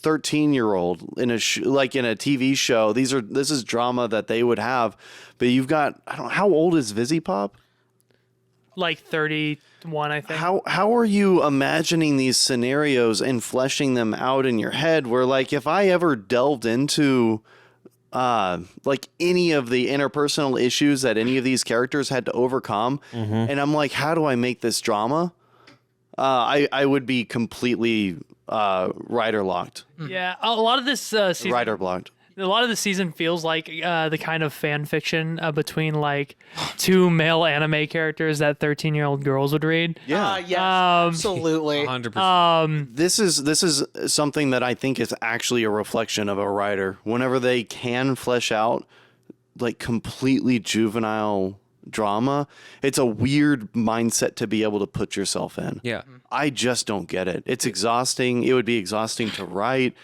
13-year-old in a TV show. This is drama that they would have. But you've got, I don't know, how old is Vizzy Pop? Like 31, I think. How are you imagining these scenarios and fleshing them out in your head? Where like if I ever delved into like any of the interpersonal issues that any of these characters had to overcome, and I'm like, how do I make this drama? I would be completely writer locked. Yeah, a lot of this season, Writer blocked. A lot of the season feels like the kind of fan fiction between like two male anime characters that 13-year-old girls would read. Yeah, yes, absolutely. 100%. This is something that I think is actually a reflection of a writer. Whenever they can flesh out like completely juvenile drama, it's a weird mindset to be able to put yourself in. Yeah. I just don't get it. It's exhausting. It would be exhausting to write.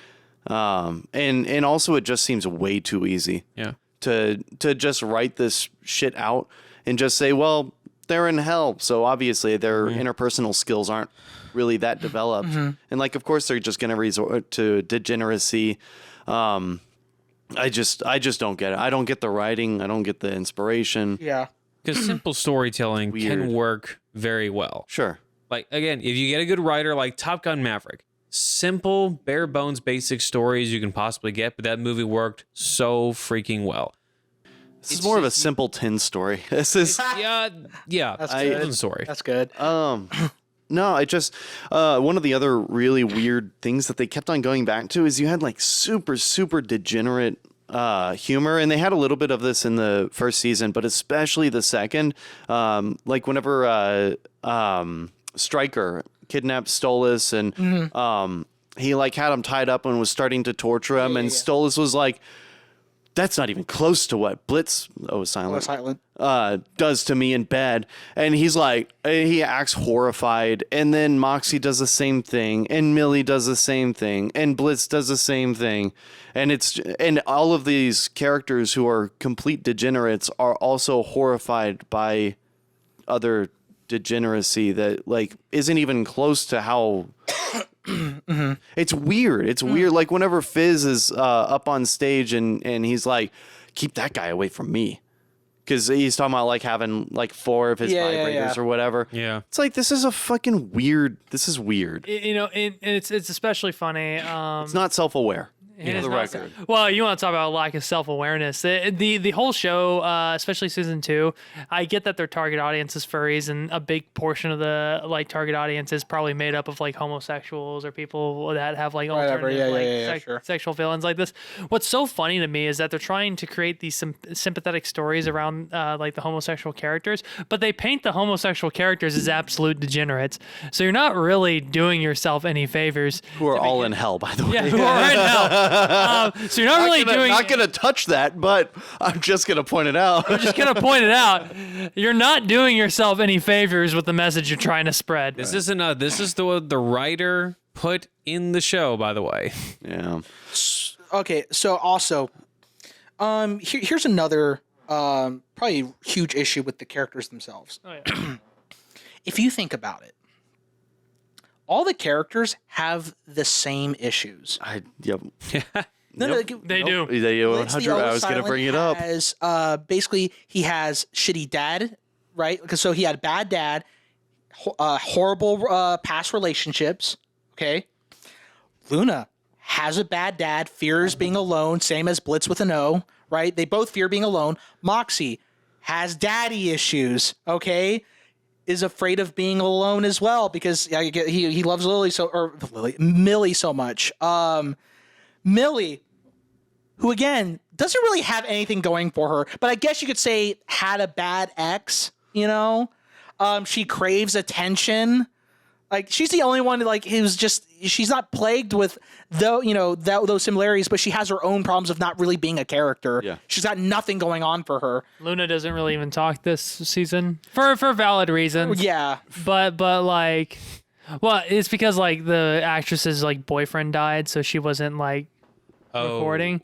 And also it just seems way too easy. Yeah. To just write this shit out and just say, well, they're in hell, so obviously their interpersonal skills aren't really that developed. And like, of course, they're just going to resort to degeneracy. I just don't get it. I don't get the writing. I don't get the inspiration. Yeah. Because simple storytelling can work very well. Sure. Like, again, if you get a good writer like Top Gun Maverick, simple, bare bones, basic stories you can possibly get, but that movie worked so freaking well. This is more of a simple tin story. This is yeah. That's good. Sorry. That's good. no, I just one of the other really weird things that they kept on going back to is you had like super degenerate humor, and they had a little bit of this in the first season, but especially the second. Like whenever Stryker kidnapped Stolas and he like had him tied up and was starting to torture him, and Stolas was like, that's not even close to what Blitz does to me in bed. And he's like, he acts horrified, and then Moxie does the same thing, and Millie does the same thing, and Blitz does the same thing, and all of these characters who are complete degenerates are also horrified by other degeneracy that like isn't even close to how it's weird. It's weird. Like whenever Fizz is up on stage and he's like, keep that guy away from me, because he's talking about like having like 4 of his vibrators or whatever. Yeah, it's like, this is a fucking weird. This is weird. You know, and it's especially funny. It's not self-aware. It is the not- record. Well, you want to talk about lack of self-awareness. The whole show, especially season 2, I get that their target audience is furries, and a big portion of the like target audience is probably made up of like homosexuals or people that have like Whatever, alternative sure. sexual feelings like this. What's so funny to me is that they're trying to create these sympathetic stories around like the homosexual characters, but they paint the homosexual characters as absolute degenerates. So you're not really doing yourself any favors. Who are all in hell, by the way. Yeah, who are in hell. So you're not really doing. Not gonna touch that, but I'm just gonna point it out. I'm just gonna point it out. You're not doing yourself any favors with the message you're trying to spread. This isn't this is the writer put in the show, by the way. Yeah. Okay, so also, here's another probably huge issue with the characters themselves. Oh, yeah. If you think about it, all the characters have the same issues. Yep. No, Nope. They do. Blitz the 100. I Old was gonna Silent bring it up. Has, basically, he has shitty dad, right? Because so he had bad dad, horrible past relationships. Okay, Luna has a bad dad, fears being alone, same as Blitz with an O, right? They both fear being alone. Moxie has daddy issues. Okay. Is afraid of being alone as well because he loves Millie so much. Millie, who again doesn't really have anything going for her, but I guess you could say had a bad ex. You know, she craves attention. Like she's the only one she's not plagued with those similarities, but she has her own problems of not really being a character. Yeah. She's got nothing going on for her. Luna doesn't really even talk this season for valid reasons. Yeah. But like, well, it's because like the actress's like boyfriend died, so she wasn't like recording.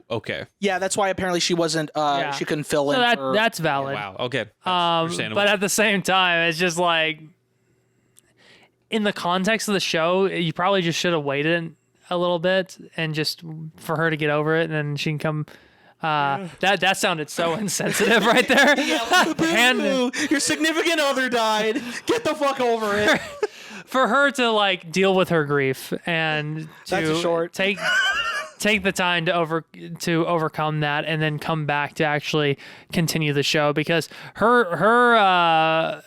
Okay. Yeah, that's why apparently she wasn't. She couldn't fill So in. for, that's valid. Wow. Okay. That's understandable. But at the same time, it's just like, in the context of the show, you probably just should have waited a little bit and just for her to get over it, and then she can come. That sounded so insensitive right there. Boo, your significant other died. Get the fuck over it. For her to like deal with her grief and That's to a short. take the time to overcome that and then come back to actually continue the show, because her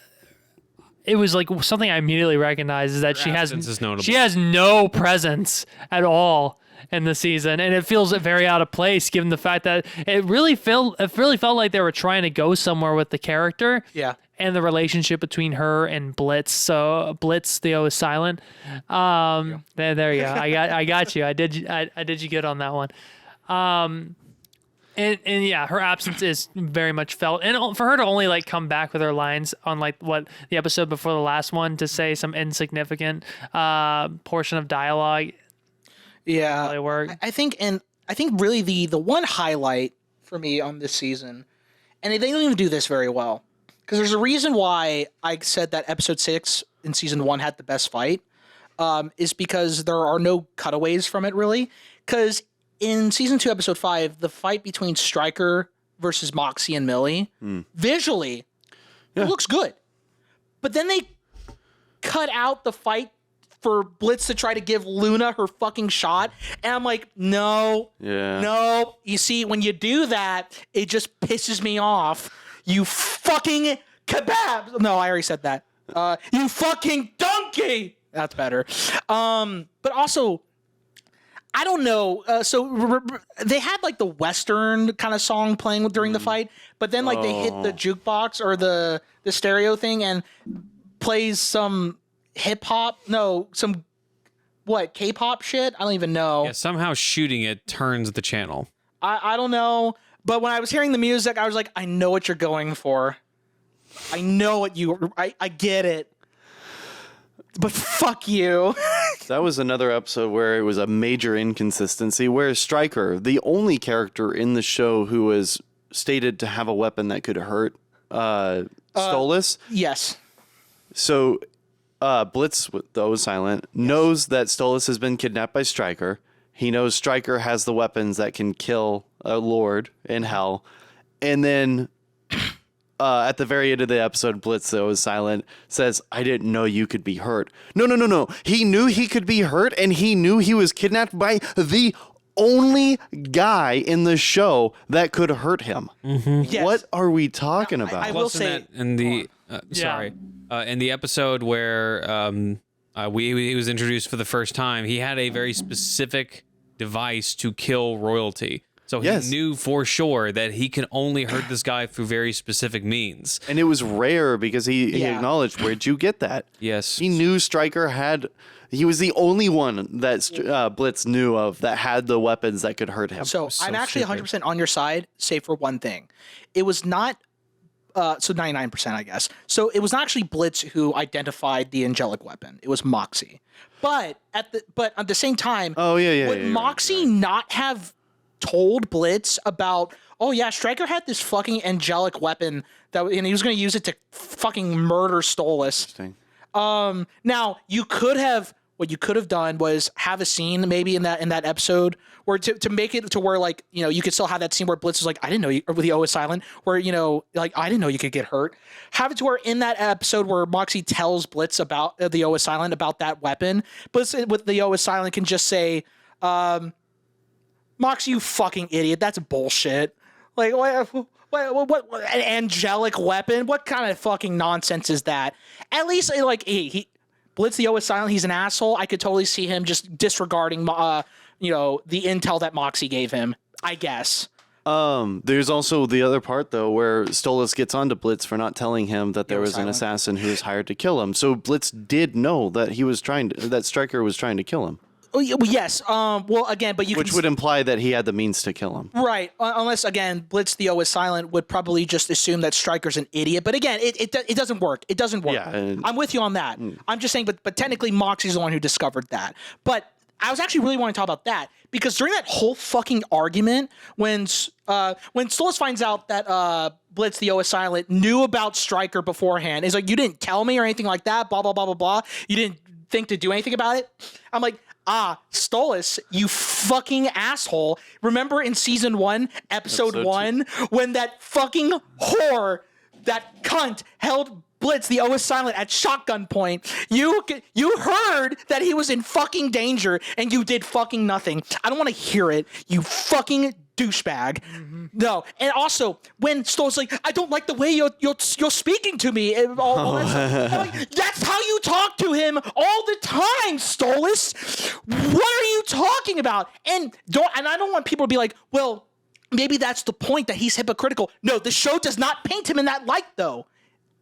it was like something I immediately recognized is that she absence is notable. has no presence at all in the season, and it feels very out of place given the fact that it really felt like they were trying to go somewhere with the character. Yeah. And the relationship between her and Blitz. So Blitz, the O is silent. There you go. I got you. I did you good on that one. And yeah, her absence is very much felt. And for her to only like come back with her lines on like what the episode before the last one to say some insignificant portion of dialogue. Yeah. Really worked. I think really the one highlight for me on this season, and they don't even do this very well, because there's a reason why I said that episode 6 in season 1 had the best fight, is because there are no cutaways from it really. Because in season 2, episode 5, the fight between Stryker versus Moxie and Millie, visually, it looks good. But then they cut out the fight for Blitz to try to give Luna her fucking shot. And I'm like, no. You see, when you do that, it just pisses me off. You fucking kebab. No, I already said that. You fucking donkey. That's better. But also, I don't know. They had like the Western kind of song playing during the fight, but then like they hit the jukebox or the stereo thing and plays some hip hop. No, some K-pop shit. I don't even know. Yeah, somehow shooting it turns the channel. I don't know. But when I was hearing the music, I was like, I know what you're going for. I know what I get it. But fuck you. That was another episode where it was a major inconsistency, where Stryker, the only character in the show who was stated to have a weapon that could hurt Stolas. Yes. So Blitz, though silent, knows that Stolas has been kidnapped by Stryker. He knows Stryker has the weapons that can kill a lord in hell. And then at the very end of the episode, Blitz, though is silent, says, I didn't know you could be hurt. No. He knew he could be hurt, and he knew he was kidnapped by the only guy in the show that could hurt him. Yes. What are we talking about? I will Plus say in the in the episode where he was introduced for the first time, he had a very specific device to kill royalty. So he knew for sure that he can only hurt this guy through very specific means. And it was rare because he acknowledged, where'd you get that? Yes. He knew Stryker had... He was the only one that Blitz knew of that had the weapons that could hurt him. So I'm actually 100% on your side, save for one thing. It was not... so 99%, I guess. So it was not actually Blitz who identified the angelic weapon. It was Moxie. But at the same time... would Moxie not have told Blitz about... Oh, yeah, Stryker had this fucking angelic weapon, and he was going to use it to fucking murder Stolas. Now, you could have... What you could have done was have a scene maybe in that episode where to make it to where, like, you know, you could still have that scene where Blitz is like, I didn't know you, or with the O is silent, where, you know, like, I didn't know you could get hurt. Have it to where in that episode where Moxie tells Blitz about the O is silent, about that weapon, Blitz with the O is silent can just say, Moxie, you fucking idiot, that's bullshit. Like, what an angelic weapon? What kind of fucking nonsense is that? At least, like, he Blitz the O is silent. He's an asshole. I could totally see him just disregarding, the intel that Moxie gave him, I guess. There's also the other part, though, where Stolas gets onto Blitz for not telling him that there was an assassin who was hired to kill him. So Blitz did know that that Stryker was trying to kill him. Oh, yes. Well, again, but which would imply that he had the means to kill him. Right. Unless, again, Blitz the O is silent would probably just assume that Stryker's an idiot. But again, it doesn't work. It doesn't work. Yeah, I'm with you on that. I'm just saying, but technically Moxie's the one who discovered that. But I was actually really wanting to talk about that because during that whole fucking argument, when Stolas finds out that Blitz the O is silent knew about Stryker beforehand, he's like, you didn't tell me or anything like that, blah, blah, blah, blah, blah. You didn't think to do anything about it? I'm like, Stolas, you fucking asshole. Remember in season 1, episode 1, when that fucking whore, that cunt, held Blitz, the O is silent, at shotgun point. You heard that he was in fucking danger, and you did fucking nothing. I don't want to hear it, you fucking douchebag. No, and also when Stolas like, I don't like the way you're speaking to me. All that stuff. Like, that's how you talk to him all the time, Stolas. What are you talking about? And I don't want people to be like, well, maybe that's the point, that he's hypocritical. No, the show does not paint him in that light, though.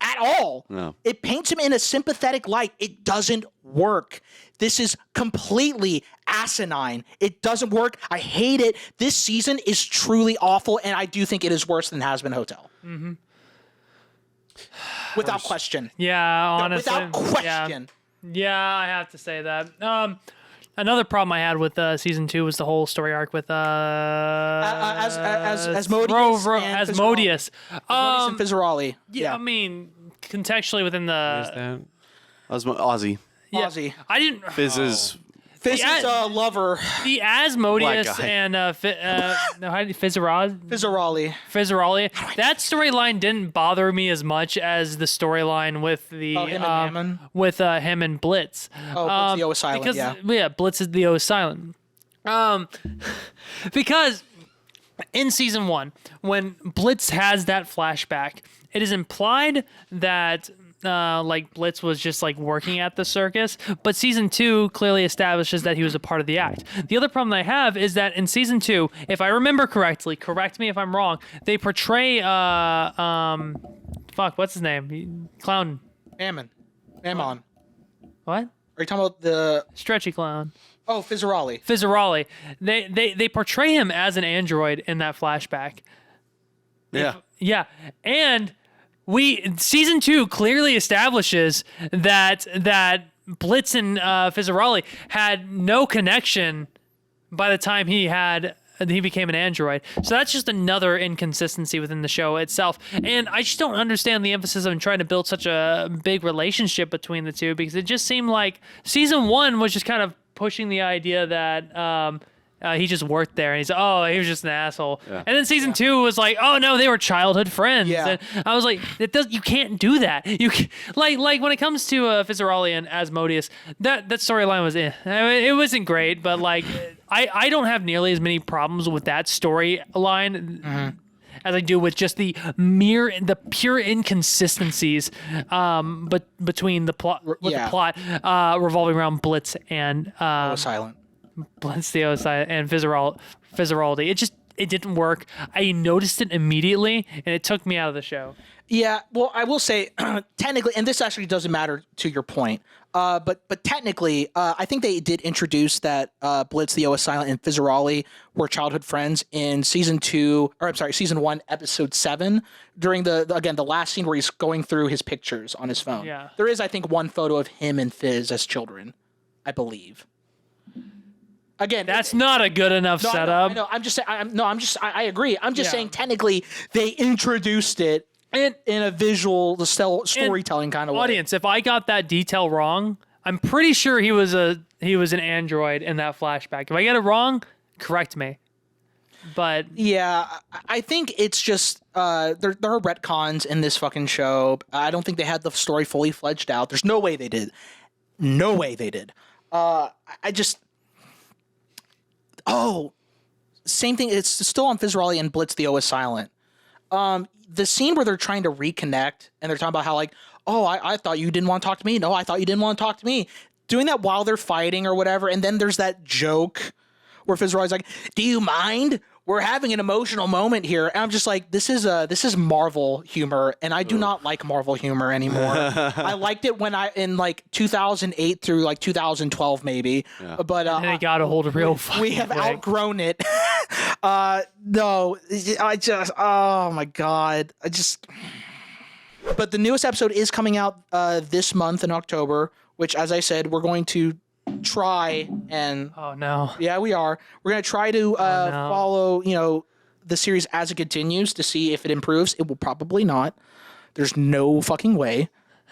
At all. No. It paints him in a sympathetic light. It doesn't work. This is completely asinine. It doesn't work. I hate it. This season is truly awful, and I do think it is worse than Hazbin Hotel. Mm-hmm. Without question. Yeah, honestly. Without question. Yeah, I have to say that. Another problem I had with season 2 was the whole story arc with Asmodeus Asmodeus and Fizzaroli. Yeah, I mean, contextually within the Ozzy. Yeah, Ozzy. I didn't. Fizz's lover. The Asmodeus and Fizzaroli. That storyline didn't bother me as much as the storyline with the him and Blitz. Oh, Blitz the O is silent. Because Blitz is the O is silent. Because in season 1, when Blitz has that flashback, it is implied that like Blitz was just like working at the circus, but season 2 clearly establishes that he was a part of the act. The other problem I have is that in season 2, if I remember correctly, correct me if I'm wrong, they portray what's his name? Clown. Mammon. What? Are you talking about the stretchy clown? Oh, Fizzaroli. They portray him as an android in that flashback. Yeah. And season 2 clearly establishes that Blitz and Fizzaroli had no connection by the time he became an android. So that's just another inconsistency within the show itself. And I just don't understand the emphasis on trying to build such a big relationship between the two, because it just seemed like season 1 was just kind of pushing the idea that he just worked there, and he was just an asshole. Yeah. And then season 2 was like, oh no, they were childhood friends. Yeah. And I was like, you can't do that. You like when it comes to Fizzaroli and Asmodeus, that storyline was it wasn't great, but like I don't have nearly as many problems with that storyline as I do with just the pure inconsistencies, but between the plot the plot revolving around Blitz and Silent. Blitz, the OSI, and Fizzaraldi. It didn't work. I noticed it immediately, and it took me out of the show. Yeah, well, I will say technically, and this actually doesn't matter to your point, but technically, I think they did introduce that Blitz, the OS Silent, and Fizzaraldi were childhood friends in season 1, episode 7, during the last scene where he's going through his pictures on his phone. Yeah. There is, I think, one photo of him and Fizz as children, I believe. Again, That's not a good enough setup. I know. I'm just saying. I agree. I'm just saying. Technically, they introduced it in a visual, storytelling kind of way. Audience, if I got that detail wrong, I'm pretty sure he was an android in that flashback. If I get it wrong, correct me. But yeah, I think it's just there are retcons in this fucking show. I don't think they had the story fully fledged out. There's no way they did. No way they did. Same thing. It's still on Fizzaraldi and Blitz, the OS Silent. The scene where they're trying to reconnect and they're talking about how I thought you didn't want to talk to me. No, I thought you didn't want to talk to me. Doing that while they're fighting or whatever. And then there's that joke where Fizzaraldi's like, do you mind? We're having an emotional moment here. And I'm just like, this is Marvel humor. And I do not like Marvel humor anymore. I liked it when in 2008 through 2012 maybe. Yeah. But and it got a hold of real fucking we have quick. outgrown it. No, oh my God. But the newest episode is coming out this month in October, which, as I said, we're going to try and oh no we are we're going to try to follow the series as it continues to see if it improves. It will probably not. There's no fucking way.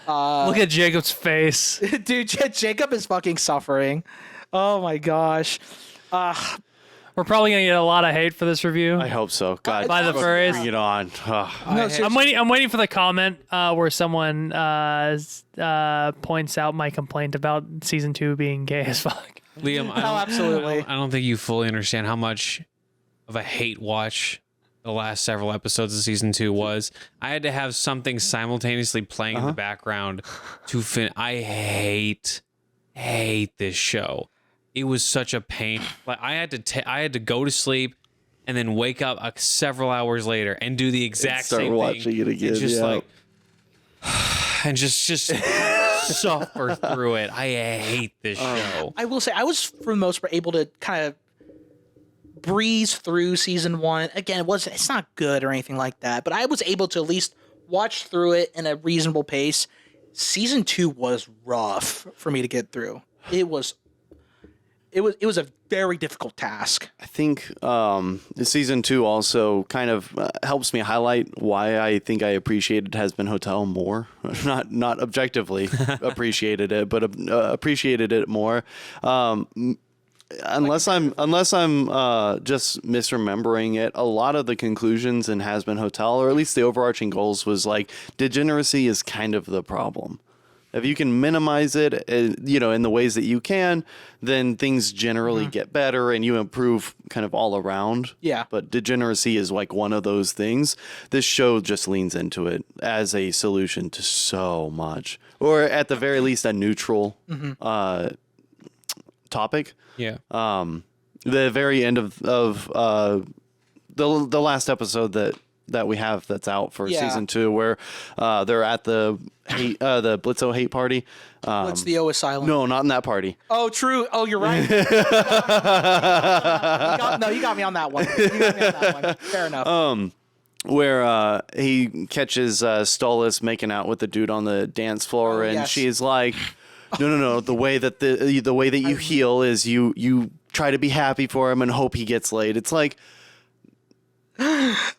Look at Jacob's face. Dude, Jacob is fucking suffering. Oh my gosh. We're probably gonna get a lot of hate for this review. I hope so. God, by the furries. bring it on. I'm waiting for the comment where someone points out my complaint about season 2 being gay as fuck. Liam, absolutely. I don't think you fully understand how much of a hate watch the last several episodes of season 2 was. I had to have something simultaneously playing in the background to I hate this show. It was such a pain. I had to go to sleep and then wake up several hours later and do the exact same thing. Start watching it again. And just suffer through it. I hate this show. I will say I was for the most part able to kind of breeze through season 1. Again, it's not good or anything like that, but I was able to at least watch through it in a reasonable pace. Season 2 was rough for me to get through. It was a very difficult task. I think season 2 also kind of helps me highlight why I think I appreciated Hazbin Hotel more. Not objectively appreciated it, but appreciated it more. Unless I'm just misremembering it, a lot of the conclusions in Hazbin Hotel, or at least the overarching goals, was degeneracy is kind of the problem. If you can minimize it, in the ways that you can, then things generally get better and you improve kind of all around. Yeah. But degeneracy is one of those things. This show just leans into it as a solution to so much, or at the very least, a neutral topic. Yeah. The very end of the last episode that we have that's out for season 2, where they're at the Blitzo hate party. What's the OS Silent? No, not in that party. Oh, true. Oh, you're right. You got me on that one. Fair enough. Where he catches Stolas making out with the dude on the dance floor, and she's like, no. The way that the way that you heal is you try to be happy for him and hope he gets laid. It's like,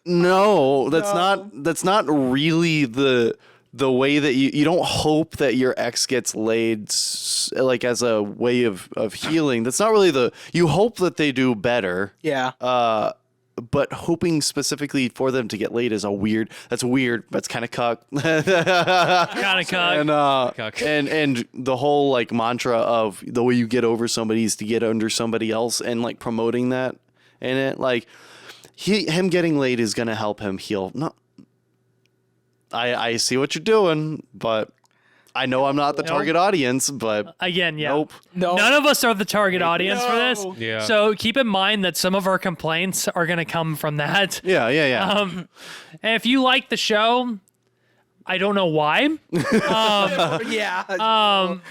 no, that's not really the way that you don't hope that your ex gets laid as a way of healing. That's not really you hope that they do better. Yeah. but hoping specifically for them to get laid is weird. That's kind of cuck. Kind of cuck. And the whole like mantra of the way you get over somebody is to get under somebody else, and like promoting that, and it like him getting laid is gonna help him heal. No, I see what you're doing, but I know I'm not the target audience, but again, yeah. Nope. No. None of us are the target audience for this. Yeah. So keep in mind that some of our complaints are going to come from that. yeah. And if you like the show, I don't know why. Yeah.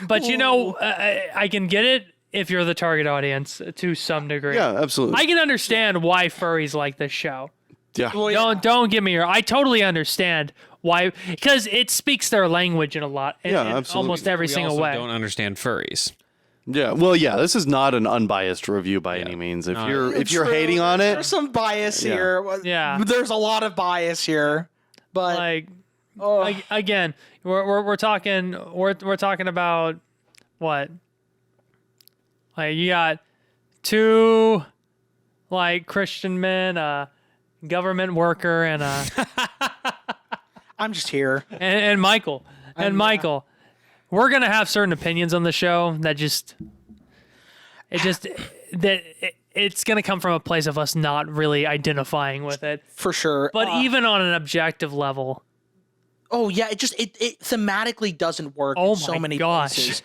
But you know, I can get it if you're the target audience to some degree. Yeah, absolutely. I can understand why furries like this show. Yeah. Well, Don't get me wrong. I totally understand why, because it speaks their language in absolutely. almost every We single also way. don't understand furries. Yeah. Well, yeah, this is not an unbiased review by any means. If you're hating on it, there's some bias here. Yeah. There's a lot of bias here, but Like, again, we're talking about what? Like, you got two like Christian men, a government worker, and I'm just here. and Michael. And Michael, we're gonna have certain opinions on the show that it's gonna come from a place of us not really identifying with it. For sure. But even on an objective level, oh yeah, it thematically doesn't work Oh in so my many gosh. places.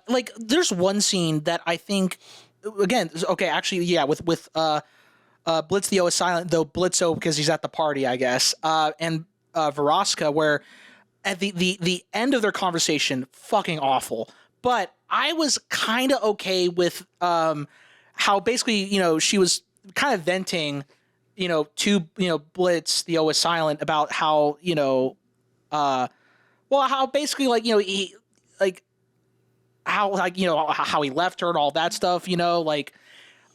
Like there's one scene that I think, again, okay, actually, yeah, with Blitz the O is silent, though Blitzo because he's at the party, I guess, and Veroska, where at the end of their conversation, fucking awful. But I was kind of okay with how basically, she was kind of venting, to Blitz the O is silent about how how basically he like how how he left her and all that stuff, like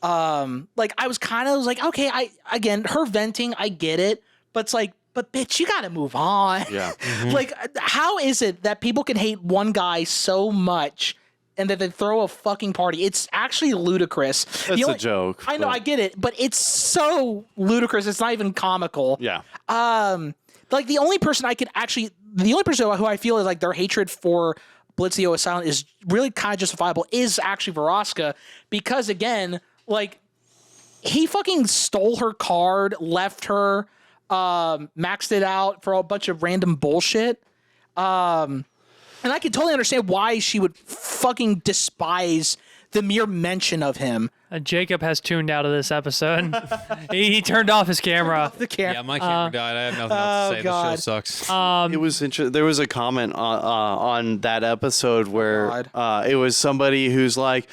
I was kind of like, okay, again, her venting, I get it, but it's like, but bitch, you gotta move on. Yeah. Like, how is it that people can hate one guy so much and that they throw a fucking party? It's actually ludicrous. That's a joke. I know, but- I get it, but it's so ludicrous. It's not even comical. Yeah. Like the only person who I feel is like their hatred for Blitz the O is silent is really kind of justifiable is actually Veroska, because again, like he fucking stole her card, left her, maxed it out for a bunch of random bullshit. And I can totally understand why she would fucking despise the mere mention of him. Jacob has tuned out of this episode. he turned off his camera. The camera. Yeah, my camera died. I have nothing else to say. God. The show sucks. It was there was a comment on that episode where it was somebody who's like,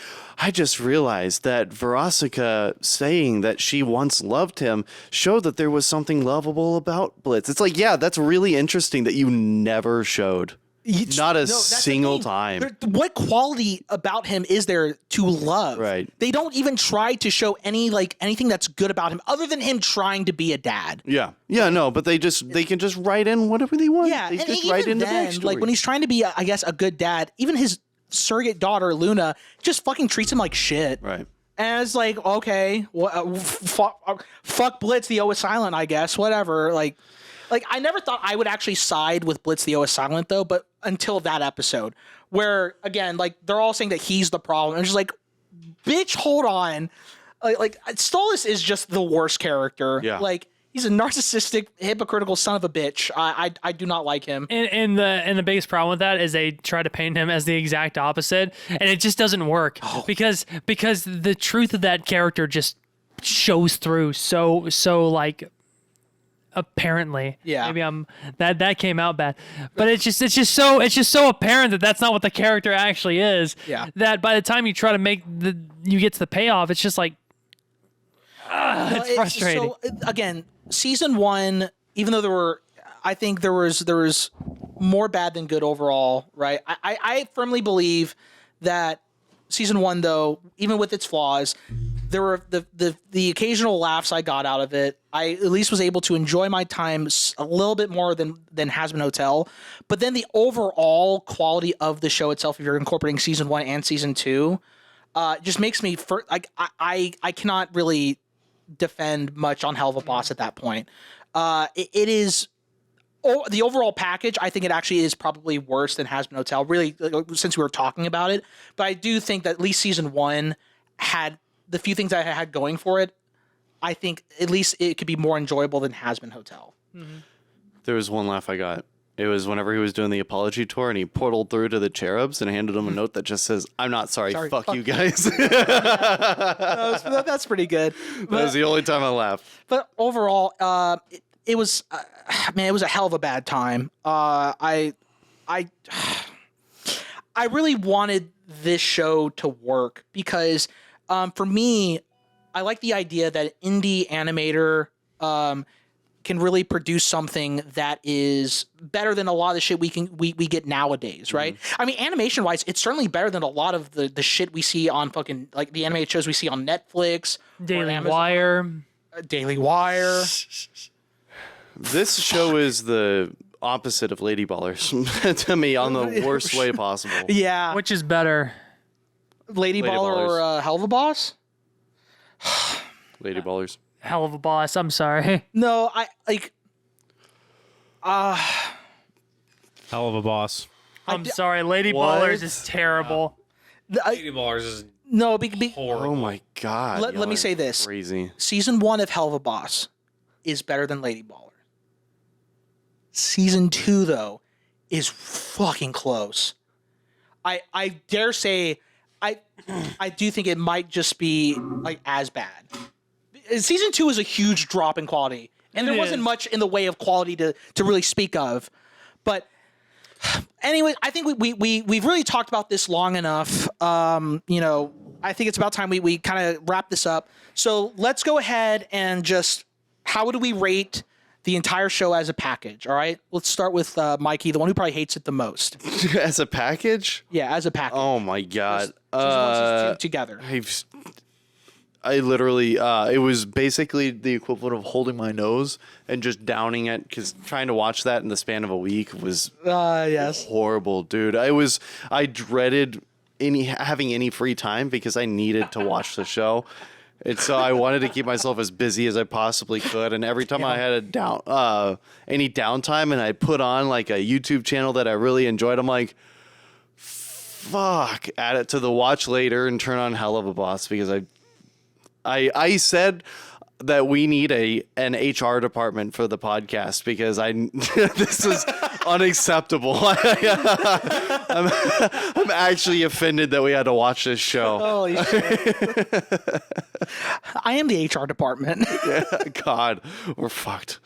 I just realized that Veronica saying that she once loved him showed that there was something lovable about Blitz. It's like, yeah, that's really interesting that you never showed. Not a single time. What quality about him is there to love? Right. They don't even try to show anything that's good about him other than him trying to be a dad. Yeah. Yeah, no, but they can just write in whatever they want. Yeah, They and just even write in the then, backstory. like when he's trying to be, I guess, a good dad, even his surrogate daughter Luna just fucking treats him like shit. Right. And it's like, okay, fuck Blitz the O is silent, I guess, whatever. Like I never thought I would actually side with Blitz the O is silent though, but until that episode where again, like they're all saying that he's the problem. And it's just like, bitch, hold on. Like Stolas is just the worst character. Yeah. Like he's a narcissistic, hypocritical son of a bitch. I do not like him. And the biggest problem with that is they try to paint him as the exact opposite, and it just doesn't work because the truth of that character just shows through so like apparently. Yeah. Maybe that came out bad, but it's just so apparent that that's not what the character actually is. Yeah. That by the time you try to you get to the payoff, it's just like it's frustrating. So again, season 1, even though I think there was more bad than good overall, right? I firmly believe that season 1, though, even with its flaws, there were the occasional laughs I got out of it. I at least was able to enjoy my time a little bit more than Hazbin Hotel. But then the overall quality of the show itself, if you're incorporating season 1 and season 2, just makes me I cannot really defend much on Helluva Boss at that point. It is the overall package. I think it actually is probably worse than Hazbin Hotel. Really, since we were talking about it, but I do think that at least season 1 had the few things that it had going for it. I think at least it could be more enjoyable than Hazbin Hotel. There was one laugh I got. It was whenever he was doing the apology tour and he portaled through to the cherubs and handed them a note that just says, "I'm not sorry, fuck you guys." That's pretty good. That was the only time I laughed. But overall, it was, man, it was a hell of a bad time. I really wanted this show to work because, for me, I like the idea that an indie animator can really produce something that is better than a lot of the shit we get nowadays, right? I mean, animation wise, it's certainly better than a lot of the shit we see on fucking like the animated shows we see on Netflix, Daily Wire. Daily Wire. This show is the opposite of Lady Ballers to me on the worst way possible. Yeah, Which is better? Lady Baller Ballers. or Helluva Boss? Lady Ballers. Hell of a boss. I'm sorry. No, I like. Hell of a boss. I'm sorry. Lady What? Ballers is terrible. Lady Ballers is No, Oh my god. Let y'all me are say this. Crazy. Season 1 of Helluva Boss is better than Lady Baller. Season 2, though, is fucking close. I dare say, I do think it might just be like as bad. Season 2 is a huge drop in quality, and there wasn't much in the way of quality to really speak of. But anyway, I think we've really talked about this long enough. I think it's about time we kind of wrap this up. So let's go ahead and just, how do we rate the entire show as a package? All right, let's start with Mikey, the one who probably hates it the most. As a package? Yeah, as a package. Oh my god. Season 1, season 2 together. I literally, it was basically the equivalent of holding my nose and just downing it because trying to watch that in the span of a week was Yes. horrible, dude. I dreaded having any free time because I needed to watch the show. And so I wanted to keep myself as busy as I possibly could. And every time I had any downtime and I put on like a YouTube channel that I really enjoyed, I'm like, fuck, add it to the watch later and turn on Helluva Boss because I said that we need an HR department for the podcast because this is unacceptable. I'm actually offended that we had to watch this show. Holy shit. I am the HR department. God, we're fucked.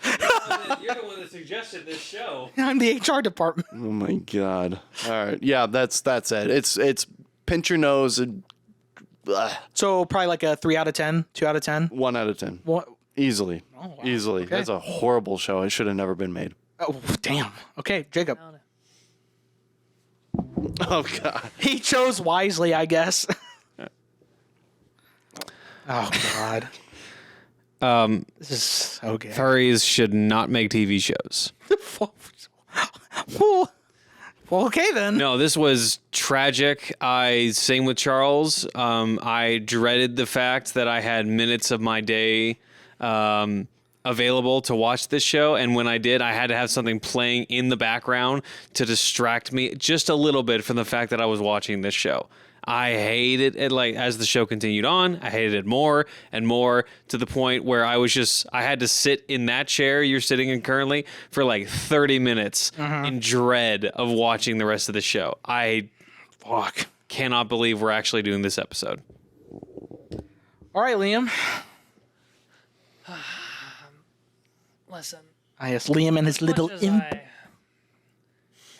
You're the one that suggested this show. I'm the HR department. Oh my god. All right, yeah, that's it. It's pinch your nose and So probably like a 3 out of 10, 2 out of 10. 1 out of 10. What? Easily. Oh, wow. Easily. Okay. That's a horrible show. It should have never been made. Oh, damn. Okay, Jacob. Oh god. He chose wisely, I guess. Oh god. This is so good. Furries should not make TV shows. Well, okay then. No, this was tragic. Same with Charles. I dreaded the fact that I had minutes of my day available to watch this show, and when I did, I had to have something playing in the background to distract me just a little bit from the fact that I was watching this show. I hated it. Like, as the show continued on, I hated it more and more to the point where I had to sit in that chair you're sitting in currently for like 30 minutes in dread of watching the rest of the show. I cannot believe we're actually doing this episode. All right, Liam. Listen. Ah, yes, Liam and his little Much as imp. I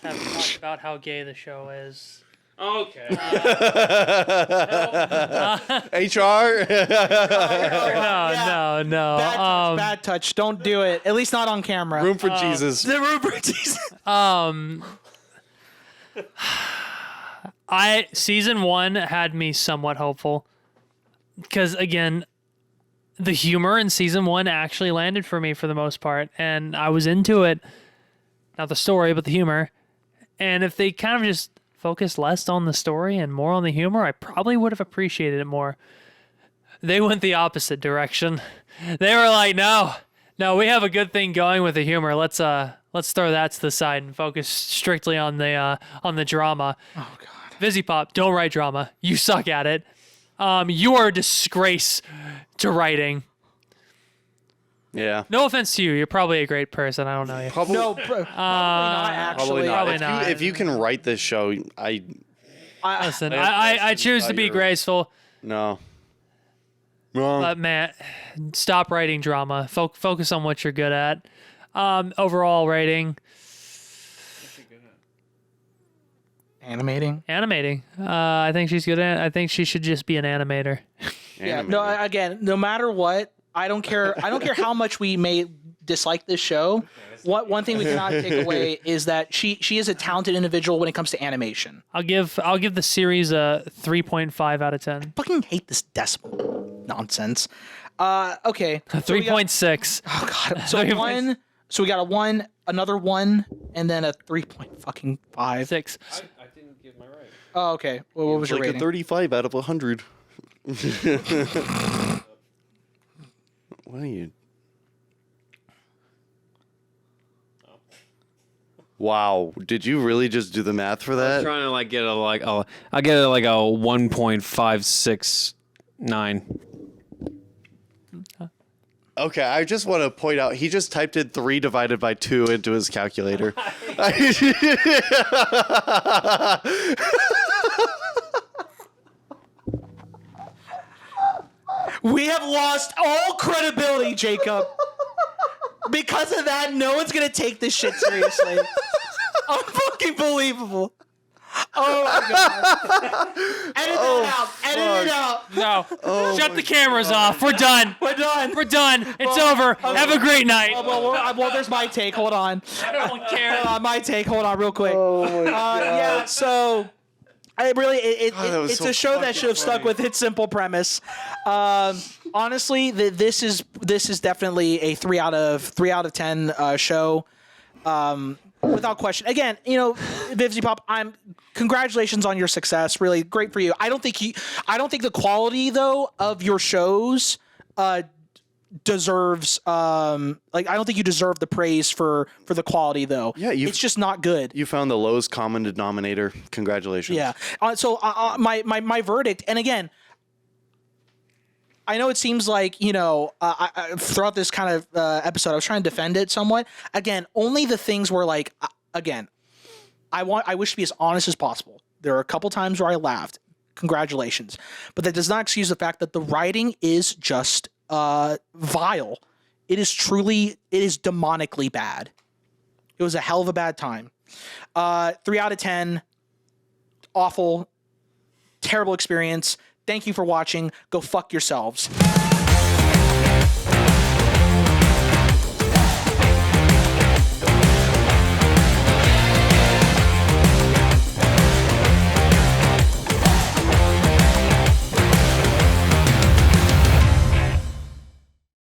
have talked about how gay the show is. Okay. HR? No. Bad touch. Don't do it. At least not on camera. Room for Jesus. The room for Jesus. Season 1 had me somewhat hopeful because, again, the humor in season 1 actually landed for me for the most part, and I was into it. Not the story, but the humor. And if they kind of just focused less on the story and more on the humor, I probably would have appreciated it more. They went the opposite direction. They were like, no, we have a good thing going with the humor. Let's throw that to the side and focus strictly on the drama. Oh God. VisiPop, don't write drama. You suck at it. You are a disgrace to writing. Yeah. No offense to you. You're probably a great person. I don't know you. No, probably not actually. Probably not. Probably not. If you can write this show, Listen, I choose to be graceful, no. Wrong. but man, stop writing drama. Focus on what you're good at. Overall rating, Animating. animating. I think she's good at. I think she should just be an animator. Yeah. No. Again, no matter what, I don't care. I don't care how much we may dislike this show. One thing we cannot take away is that she is a talented individual when it comes to animation. I'll give the series a 3.5 out of 10. Fucking hate this decimal nonsense. Okay. So we got- 3.6. Oh God. So one. So we got a 1, another 1, and then a 3.5. 6. I didn't give my right. Oh, okay. Well, what was your like rating? a 35 out of 100. What are you? Wow, did you really just do the math for I'm that? trying to like get a I get a 1.569. Okay, I just want to point out he just typed in 3 divided by 2 into his calculator. We have lost all credibility, Jacob. Because of that, no one's gonna take this shit seriously. Unfucking believable. Oh my God. Edit that out. Edit it out. No. Shut the cameras off. We're done. We're done. We're done. It's over. Have a great night. Well, there's my take. Hold on. I don't care. My take. Hold on, real quick. Oh my God. Yeah. So, I really, that was it's so a show that fucking should have stuck funny. with its simple premise. Honestly, this is definitely a 3 out of 10 show. Without question. Again, VivziePop, congratulations on your success. Really great for you. I don't think the quality though of your shows deserves I don't think you deserve the praise for the quality though. Yeah, it's just not good. You found the lowest common denominator. Congratulations. Yeah. So my verdict, and again, I know it seems like, throughout this kind of episode, I was trying to defend it somewhat. Again, only the things where I wish to be as honest as possible. There are a couple times where I laughed. Congratulations. But that does not excuse the fact that the writing is just vile. It is demonically bad. It was a hell of a bad time. 3 out of 10. Awful. Terrible experience. Thank you for watching. Go fuck yourselves.